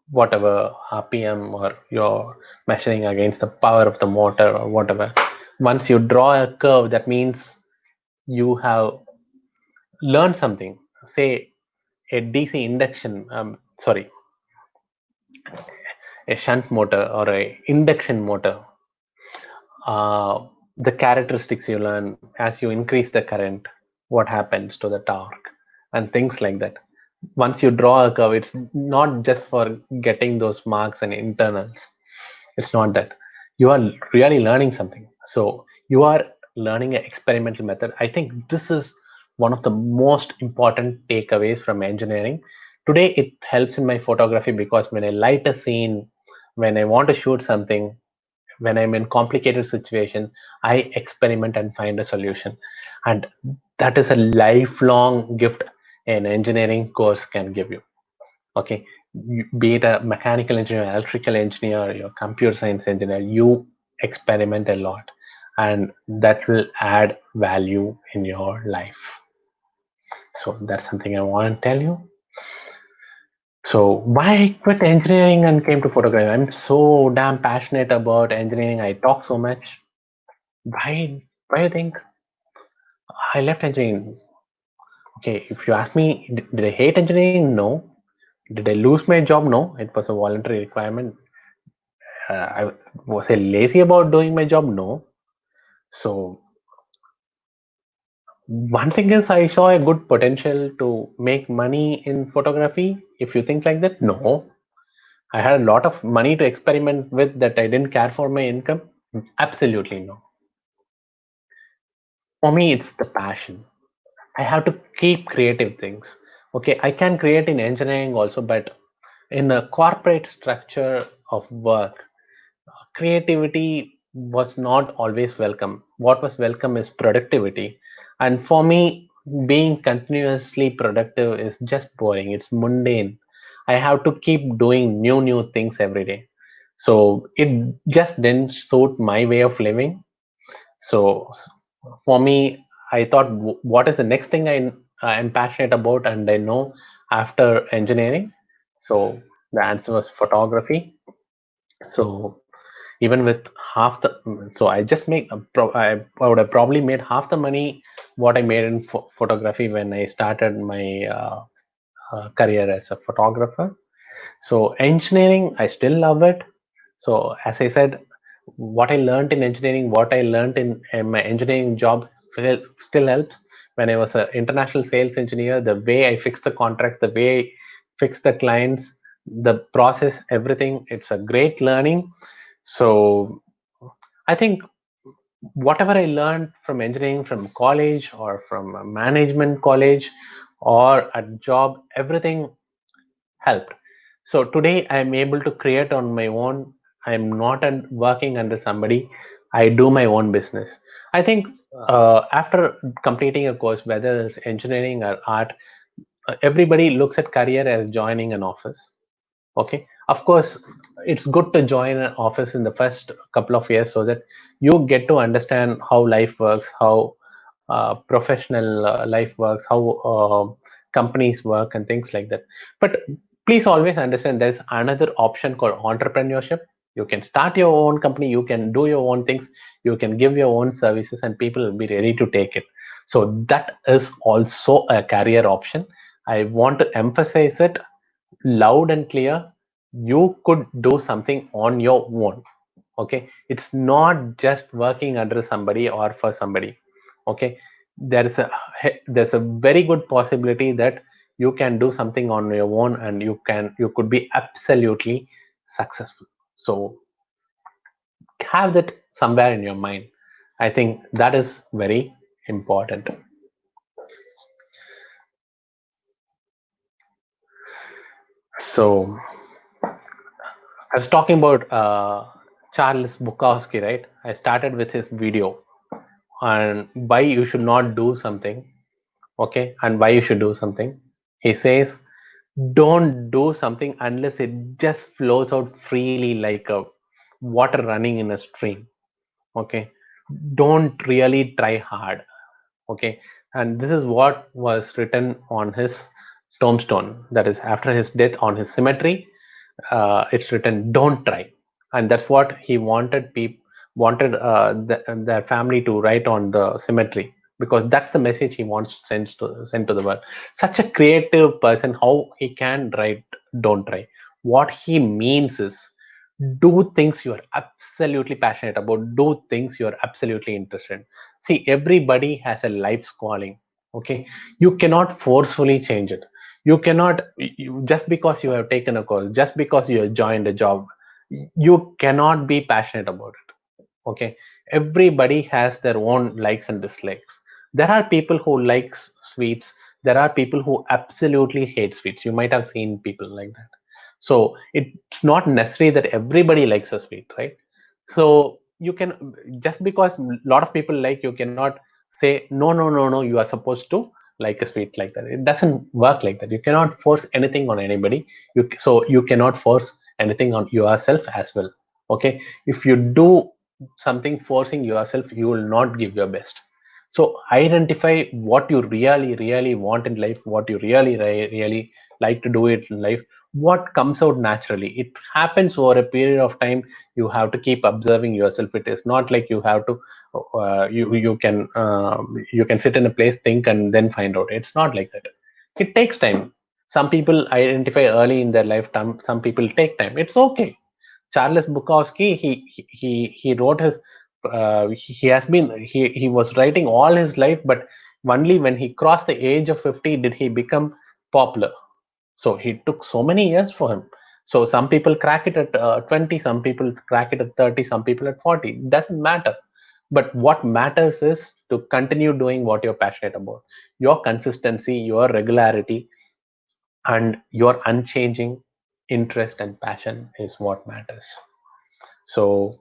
S1: whatever RPM, or you're measuring against the power of the motor or whatever. Once you draw a curve, that means you have learned something. Say a DC induction, sorry, a shunt motor or a induction motor. The characteristics you learn as you increase the current, what happens to the torque, and things like that. Once you draw a curve, it's not just for getting those marks and internals. It's not that. You are really learning something. So you are learning an experimental method. I think this is one of the most important takeaways from engineering. Today, it helps in my photography, because when I light a scene, when I want to shoot something, when I'm in complicated situation, I experiment and find a solution. And that is a lifelong gift an engineering course can give you. Okay, be it a mechanical engineer, electrical engineer, your computer science engineer, you experiment a lot, and that will add value in your life. So that's something I want to tell you. So why I quit engineering and came to photography? I'm so damn passionate about engineering. I talk so much. Why do you think? I left engineering. Okay, if you ask me, did I hate engineering? No. Did I lose my job? No. It was a voluntary requirement. I was I lazy about doing my job? No. So one thing is I saw a good potential to make money in photography. If you think like that, no. I had a lot of money to experiment with that I didn't care for my income. Absolutely no. For me, it's the passion. I have to keep creative things. Okay, I can create in engineering also, but in a corporate structure of work, creativity was not always welcome. What was welcome is productivity. And for me, being continuously productive is just boring. It's mundane. I have to keep doing new things every day. So it just didn't suit my way of living. So for me, I thought, what is the next thing I'm passionate about? And I know after engineering. So the answer was photography. So even with half the, so I just make I would have probably made half the money what I made in photography when I started my career as a photographer. So engineering, I still love it. So as I said, what I learned in engineering, what I learned in my engineering job still helps. When I was an international sales engineer, the way I fix the contracts, the way I fix the clients, the process, everything, it's a great learning. So I think whatever I learned from engineering, from college or from a management college or a job, everything helped. So today I'm able to create on my own. I'm not working under somebody. I do my own business. I think after completing a course, whether it's engineering or art, everybody looks at career as joining an office. Okay, of course, it's good to join an office in the first couple of years so that you get to understand how life works, how professional life works, how companies work, and things like that. But please always understand there's another option called entrepreneurship. You can start your own company, you can do your own things, you can give your own services, and people will be ready to take it. So that is also a career option. I want to emphasize it loud and clear. You could do something on your own. Okay, it's not just working under somebody or for somebody. Okay, there's a very good possibility that you can do something on your own, and you could be absolutely successful. So have that somewhere in your mind. I think that is very important. So I was talking about Charles Bukowski, right? I started with his video on why you should not do something. Okay, and why you should do something. He says, don't do something unless it just flows out freely like a water running in a stream. Okay, don't really try hard. Okay, and this is what was written on his tombstone, that is after his death on his cemetery. It's written, don't try. And that's what he wanted people wanted their family to write on the cemetery, because that's the message he wants to send to the world. Such a creative person, how he can write don't try. What he means is, do things you are absolutely passionate about, do things you are absolutely interested in. See, everybody has a life's calling. Okay, you cannot forcefully change it. You cannot, just because you have taken a course, just because you have joined a job, you cannot be passionate about it. Okay, everybody has their own likes and dislikes. There are people who like sweets, there are people who absolutely hate sweets. You might have seen people like that. So it's not necessary that everybody likes a sweet, right? So you can, just because a lot of people like, you cannot say no, you are supposed to like a sweet like that. It doesn't work like that. You cannot force anything on anybody. So you cannot force anything on yourself as well. Okay, if you do something forcing yourself, you will not give your best. So identify what you really want in life, what you really like to do it in life, what comes out naturally. It happens over a period of time. You have to keep observing yourself. It is not like you have to you can sit in a place, think, and then find out. It's not like that. It takes time. Some people identify early in their lifetime, some people take time. It's okay. Charles Bukowski, he wrote his he has been he was writing all his life, but only when he crossed the age of 50 did he become popular. So he took so many years for him. So some people crack it at 20, some people crack it at 30, some people at 40. It doesn't matter. But what matters is to continue doing what you're passionate about. Your consistency, your regularity, and your unchanging interest and passion is what matters. So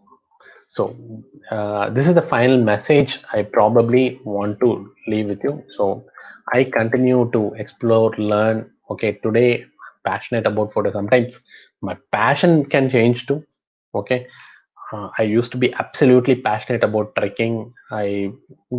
S1: this is the final message I probably want to leave with you. So I continue to explore, learn. Okay, today passionate about photo. Sometimes my passion can change too. Okay, I used to be absolutely passionate about trekking. I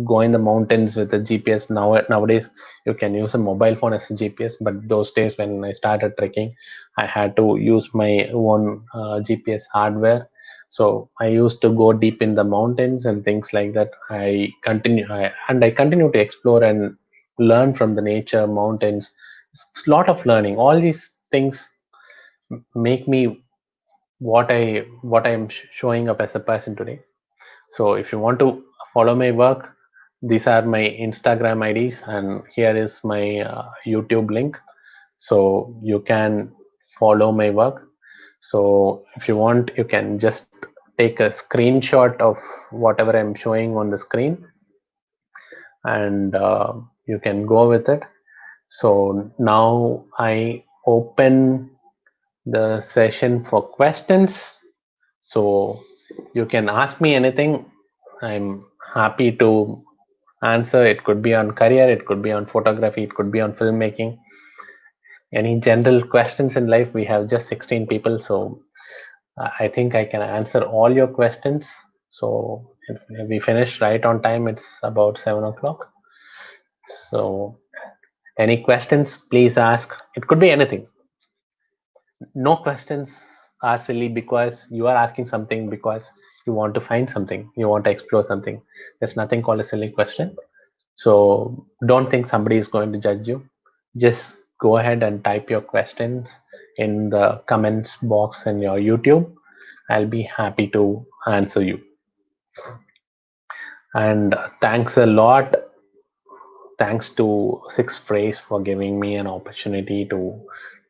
S1: go in the mountains with a GPS. Nowadays, you can use a mobile phone as a GPS. But those days when I started trekking, I had to use my own GPS hardware. So I used to go deep in the mountains and things like that. I continue to explore and learn from the nature, mountains. It's a lot of learning. All these things make me what I'm showing up as a person today. So if you want to follow my work, these are my Instagram IDs, and here is my YouTube link. So you can follow my work. So if you want, you can just take a screenshot of whatever I'm showing on the screen, and you can go with it. So now I open the session for questions. So you can ask me anything. I'm happy to answer. It could be on career, it could be on photography, it could be on filmmaking. Any general questions in life. We have just 16 people, so I think I can answer all your questions. So if we finish right on time, it's about 7 o'clock. So any questions, please ask. It could be anything. No questions are silly because you are asking something because you want to find something, you want to explore something. There's nothing called a silly question. So don't think somebody is going to judge you. Just go ahead and type your questions in the comments box in your YouTube. I'll be happy to answer you. And thanks a lot. Thanks to Sixphrase for giving me an opportunity to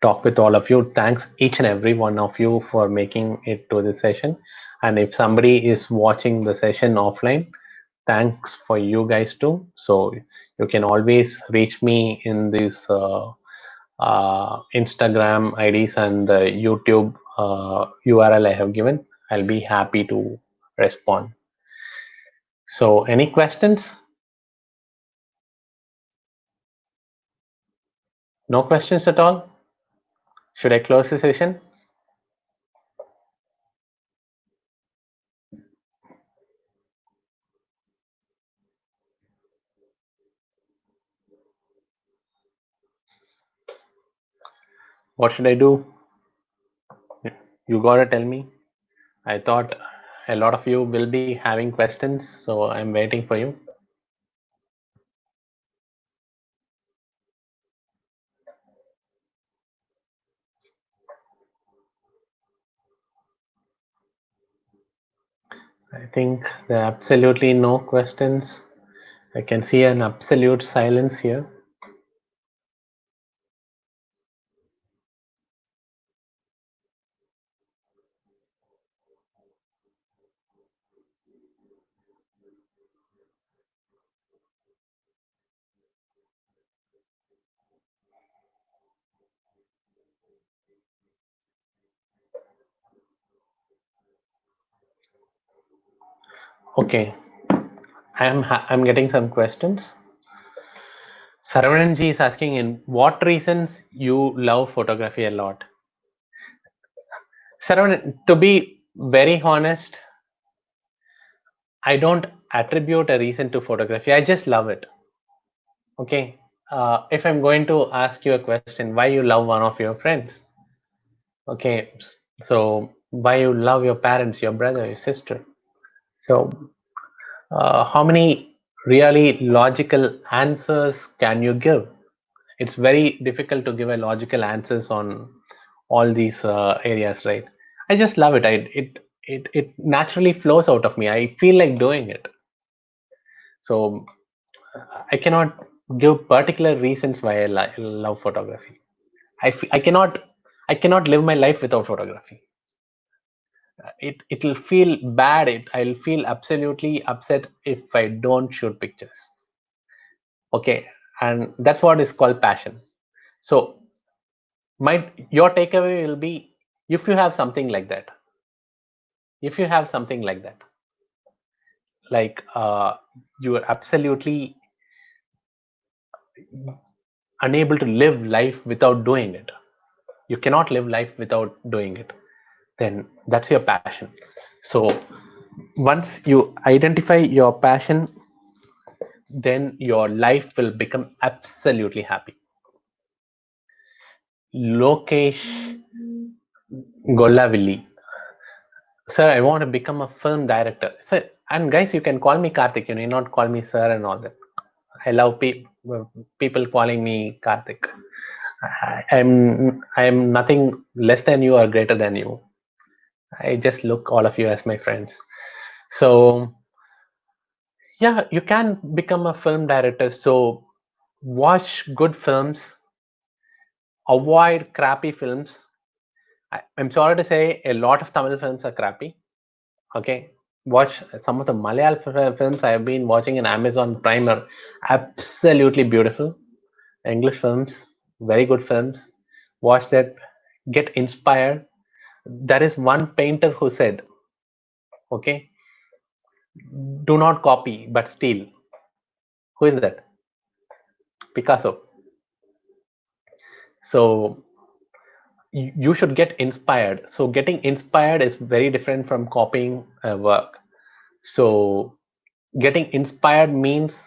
S1: talk with all of you. Thanks each and every one of you for making it to this session. And if somebody is watching the session offline, thanks for you guys too. So you can always reach me in these Instagram IDs and the YouTube URL I have given. I'll be happy to respond. So any questions? No questions at all? Should I close the session? What should I do? You gotta tell me. I thought a lot of you will be having questions, so I'm waiting for you. I think there are absolutely no questions. I can see an absolute silence here. Okay, I'm getting some questions. Saravanan is asking, in what reasons you love photography a lot? Saravanan, to be very honest, I don't attribute a reason to photography. I just love it. Okay. If I'm going to ask you a question, why you love one of your friends? Okay, so why you love your parents, your brother, your sister. So how many really logical answers can you give? It's very difficult to give a logical answers on all these areas, right? I just love it. It naturally flows out of me. I feel like doing it. So I cannot give particular reasons why I love photography. I cannot live my life without photography. It'll feel bad. I'll feel absolutely upset if I don't shoot pictures. Okay, and that's what is called passion. So your takeaway will be, if you have something like that, if you have something like that, like you are absolutely unable to live life without doing it, you cannot live life without doing it, then that's your passion. So once you identify your passion, then your life will become absolutely happy. Lokesh Gollavilli, sir, I want to become a film director. Sir, and guys, you can call me Karthik. You need not call me sir and all that. I love people calling me Karthik. I'm nothing less than you or greater than you. I just look all of you as my friends. So yeah, you can become a film director. So watch good films, avoid crappy films. I'm sorry to say, a lot of Tamil films are crappy. Okay, watch some of the Malayalam films I have been watching in Amazon Prime are absolutely beautiful. English films, very good films. Watch that, get inspired. There is one painter who said, okay, do not copy but steal. Who is that? Picasso. So you should get inspired. So getting inspired is very different from copying work. So getting inspired means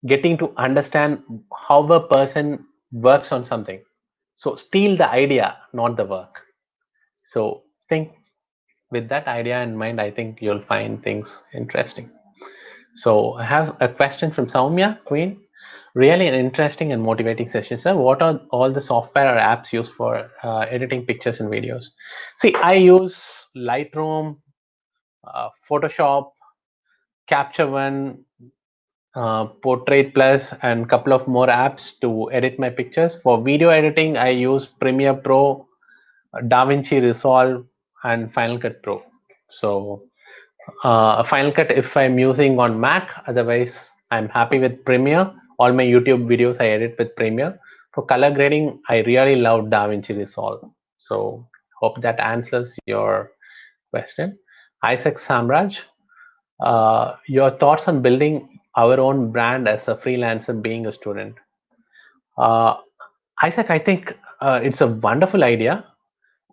S1: getting to understand how a person works on something. So steal the idea, not the work. So think with that idea in mind, I think you'll find things interesting. So I have a question from Soumya Queen. Really an interesting and motivating session, sir. What are all the software or apps used for editing pictures and videos? See, I use Lightroom, Photoshop, Capture One, Portrait Plus, and couple of more apps to edit my pictures. For video editing, I use Premiere Pro, DaVinci Resolve, and Final Cut Pro. So Final Cut if I'm using on Mac, otherwise I'm happy with Premiere. All my YouTube videos I edit with Premiere. For color grading, I really love DaVinci Resolve. So hope that answers your question. Isaac Samraj, your thoughts on building our own brand as a freelancer being a student. Uh, Isaac, I think it's a wonderful idea.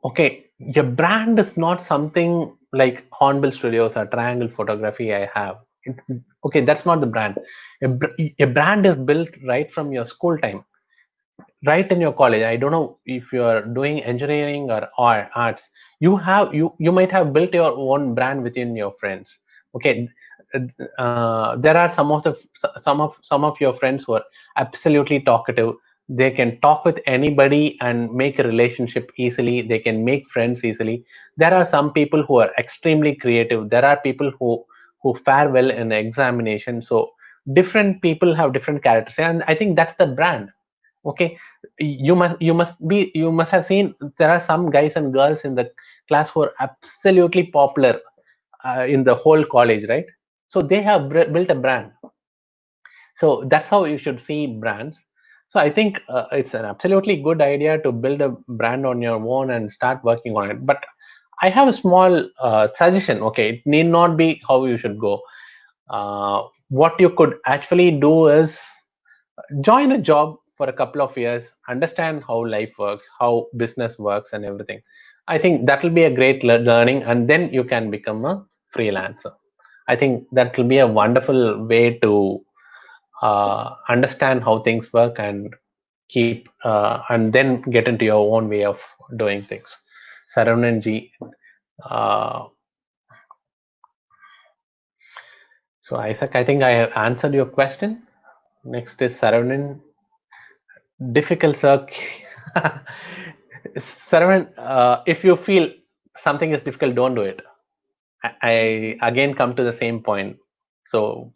S1: Okay, your brand is not something like Hornbill Studios or Triangle Photography I have. Okay, that's not the brand. A brand is built right from your school time, right in your college. I don't know if you are doing engineering or arts. You might have built your own brand within your friends. Okay, there are some of your friends who are absolutely talkative. They can talk with anybody and make a relationship easily. They can make friends easily. There are some people who are extremely creative. There are people who fare well in the examination. So different people have different characters, and I think that's the brand. Okay, you must have seen there are some guys and girls in the class who are absolutely popular in the whole college, right? So they have built a brand. So that's how you should see brands. So I think it's an absolutely good idea to build a brand on your own and start working on it. But I have a small suggestion. Okay, it need not be how you should go. What you could actually do is join a job for a couple of years, understand how life works, how business works, and everything. I think that will be a great learning, and then you can become a freelancer. I think that will be a wonderful way to understand how things work and keep and then get into your own way of doing things. Saravanan G. So Isaac, I think I have answered your question. Next is Saravanan. Difficult circ. Saravanan, if you feel something is difficult, don't do it. I again come to the same point. So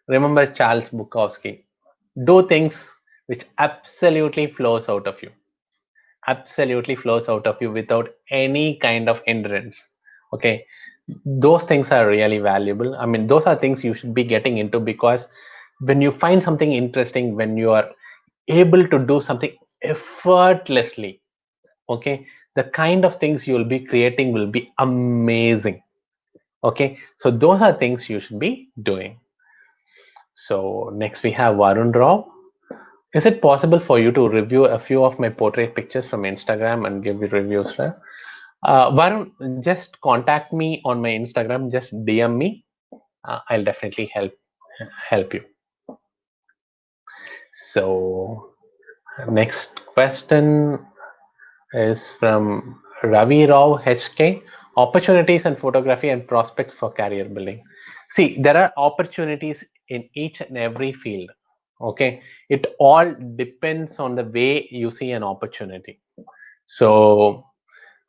S1: remember Charles Bukowski. Do things which absolutely flows out of you. Absolutely flows out of you without any kind of hindrance. Okay. Those things are really valuable. I mean, those are things you should be getting into, because when you find something interesting, when you are able to do something effortlessly, okay, the kind of things you will be creating will be amazing. Okay, so those are things you should be doing. So next we have Varun Rao. Is it possible for you to review a few of my portrait pictures from Instagram and give the reviews? Varun, just contact me on my Instagram. Just DM me. I'll definitely help you. So next question is from Ravi Rao HK. Opportunities in photography and prospects for career building. See, there are opportunities in each and every field. Okay, it all depends on the way you see an opportunity. So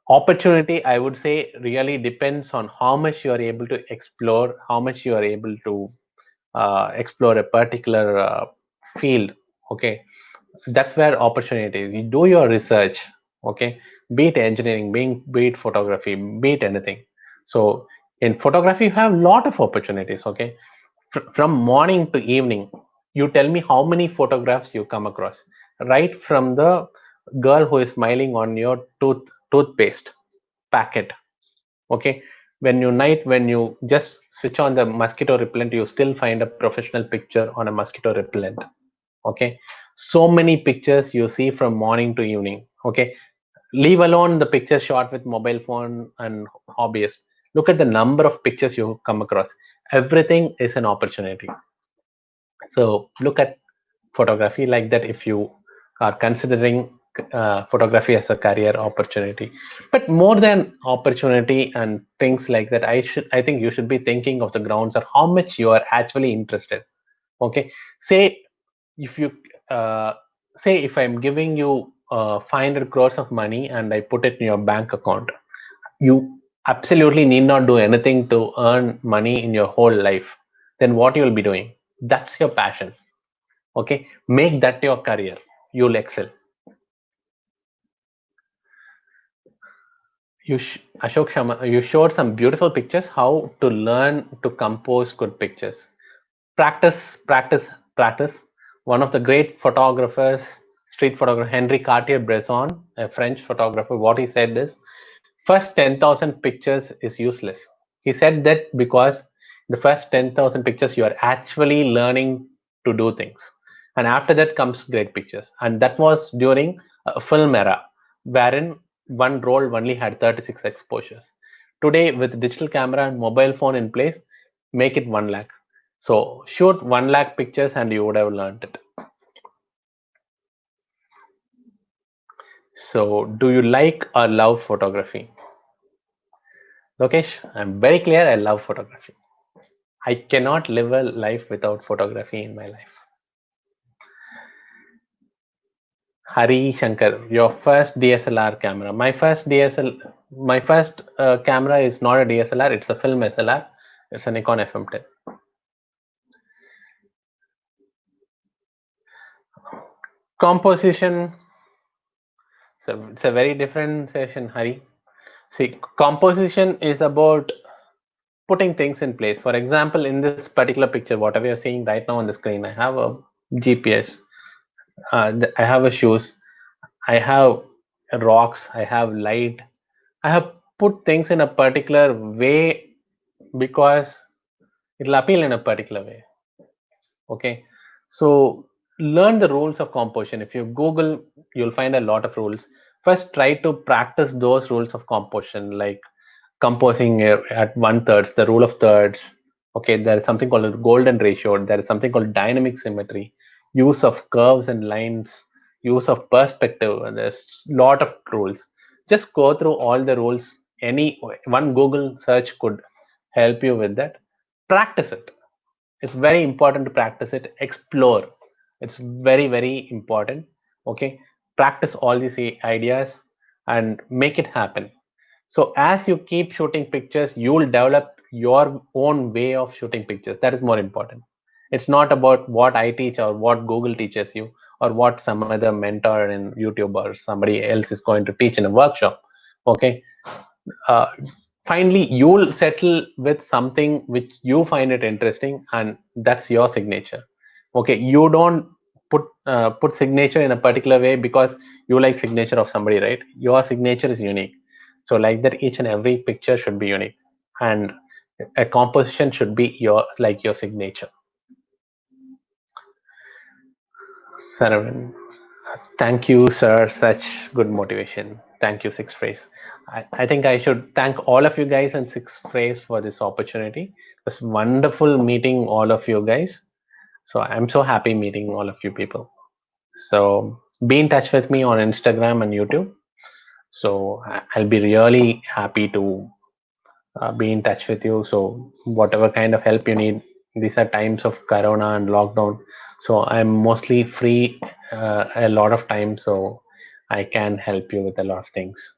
S1: opportunity, I would say, really depends on how much you are able to explore, how much you are able to explore a particular field. Okay, that's where opportunity is. You do your research. Okay, be it engineering, be it photography, be it anything. So in photography you have a lot of opportunities. Okay, from morning to evening, you tell me how many photographs you come across, right from the girl who is smiling on your toothpaste packet. Okay, when you just switch on the mosquito repellent, you still find a professional picture on a mosquito repellent. Okay, so many pictures you see from morning to evening. Okay, leave alone the picture shot with mobile phone and hobbyists. Look at the number of pictures you come across. Everything is an opportunity. So look at photography like that if you are considering photography as a career opportunity. But more than opportunity and things like that, I think you should be thinking of the grounds of how much you are actually interested. Okay, say if you uh, say if I'm giving you 500 crores of money and I put it in your bank account, you absolutely need not do anything to earn money in your whole life. Then what you'll be doing? That's your passion. Okay, make that your career. You'll excel. Ashok Sharma, you showed some beautiful pictures. How to learn to compose good pictures? Practice, practice, practice. One of the great photographers, street photographer, Henri Cartier-Bresson, a French photographer, what he said is, first 10,000 pictures is useless. He said that because the first 10,000 pictures you are actually learning to do things, and after that comes great pictures. And that was during a film era, wherein one roll only had 36 exposures. Today, with digital camera and mobile phone in place, make it 1 lakh. So shoot 1 lakh pictures and you would have learned it. So do you like or love photography? Lokesh, I'm very clear, I love photography. I cannot live a life without photography in my life. Hari Shankar, your first DSLR camera. My first camera is not a DSLR, it's a film SLR. It's a Nikon FM10. Composition, so it's a very different session, Hari. See, composition is about putting things in place. For example, in this particular picture, whatever you're seeing right now on the screen, I have a GPS, I have a shoes, I have rocks, I have light. I have put things in a particular way because it'll appeal in a particular way. Okay, so learn the rules of composition. If you Google, you'll find a lot of rules. First, try to practice those rules of composition, like composing at 1/3, the rule of thirds. Okay, there is something called a golden ratio. There is something called dynamic symmetry, use of curves and lines, use of perspective, and there's a lot of rules. just go through all the rules. Any one Google search could help you with that. Practice it. It's very important to practice it. Explore. It's very, very important. Okay, practice all these ideas and make it happen. So as you keep shooting pictures, you will develop your own way of shooting pictures. That is more important. It's not about what I teach or what Google teaches you or what some other mentor in YouTube or somebody else is going to teach in a workshop. Okay, uh, finally you'll settle with something which you find it interesting, and that's your signature. Okay, you don't put signature in a particular way because you like signature of somebody, right? Your signature is unique. So like that, each and every picture should be unique, and a composition should be your signature. Saravanan, thank you, sir. Such good motivation. Thank you, Sixphrase. I think I should thank all of you guys and Sixphrase for this opportunity. It was wonderful meeting all of you guys. So I'm so happy meeting all of you people. So be in touch with me on Instagram and YouTube. So I'll be really happy to be in touch with you. So whatever kind of help you need, these are times of Corona and lockdown. So I'm mostly free a lot of time. So I can help you with a lot of things.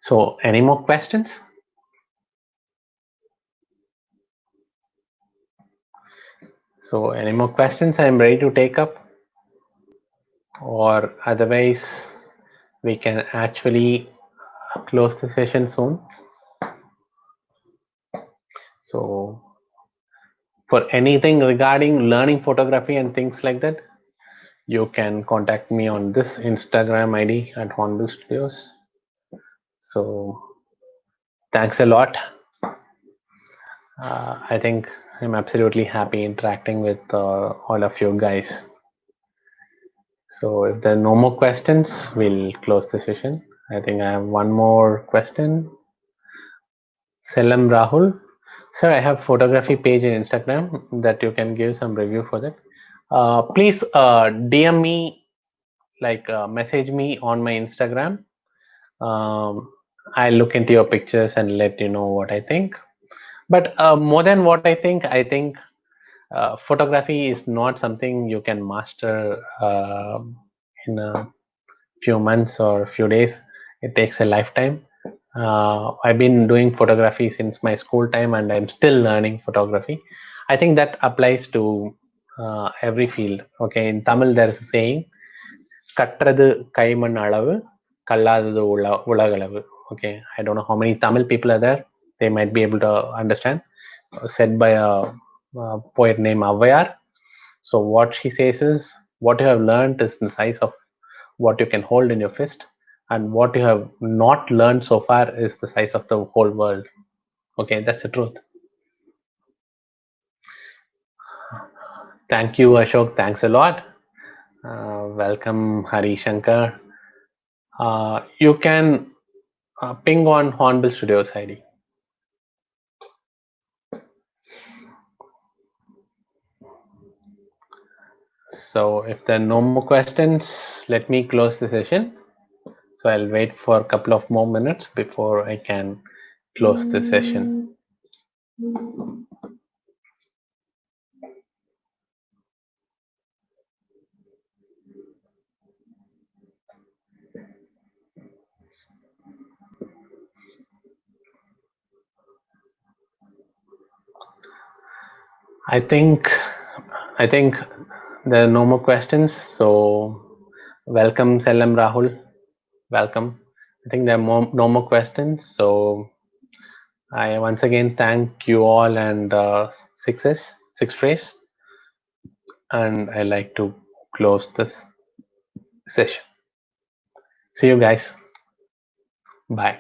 S1: So any more questions? So any more questions? I'm ready to take up, or otherwise we can actually close the session soon. So for anything regarding learning photography and things like that, you can contact me on this Instagram ID at Hornbill Studios. So thanks a lot. I think I'm absolutely happy interacting with all of you guys. So if there are no more questions, we'll close the session. I think I have one more question. Selam Rahul. Sir, I have photography page in Instagram that you can give some review for that. Please DM me, like message me on my Instagram. I'll look into your pictures and let you know what I think. But more than what I think photography is not something you can master in a few months or few days. It takes a lifetime. I've been doing photography since my school time, and I'm still learning photography. I think that applies to every field. Okay, in Tamil there is a saying, "Kattradu kaiman alavu, kalladadu ulagalavu." Okay, I don't know how many Tamil people are there. They might be able to understand. Said by a poet named Avayar. So what she says is, what you have learned is the size of what you can hold in your fist, and what you have not learned so far is the size of the whole world. Okay, that's the truth. Thank you, Ashok. Thanks a lot. Welcome, Hari Shankar. You can ping on Hornbill Studios ID. So if there are no more questions, let me close the session. So I'll wait for a couple of more minutes before I can close the session. I think there are no more questions. So welcome, Selam Rahul. Welcome. I think there are no more questions. So I once again thank you all and Sixphrase, and I like to close this session. See you guys. Bye.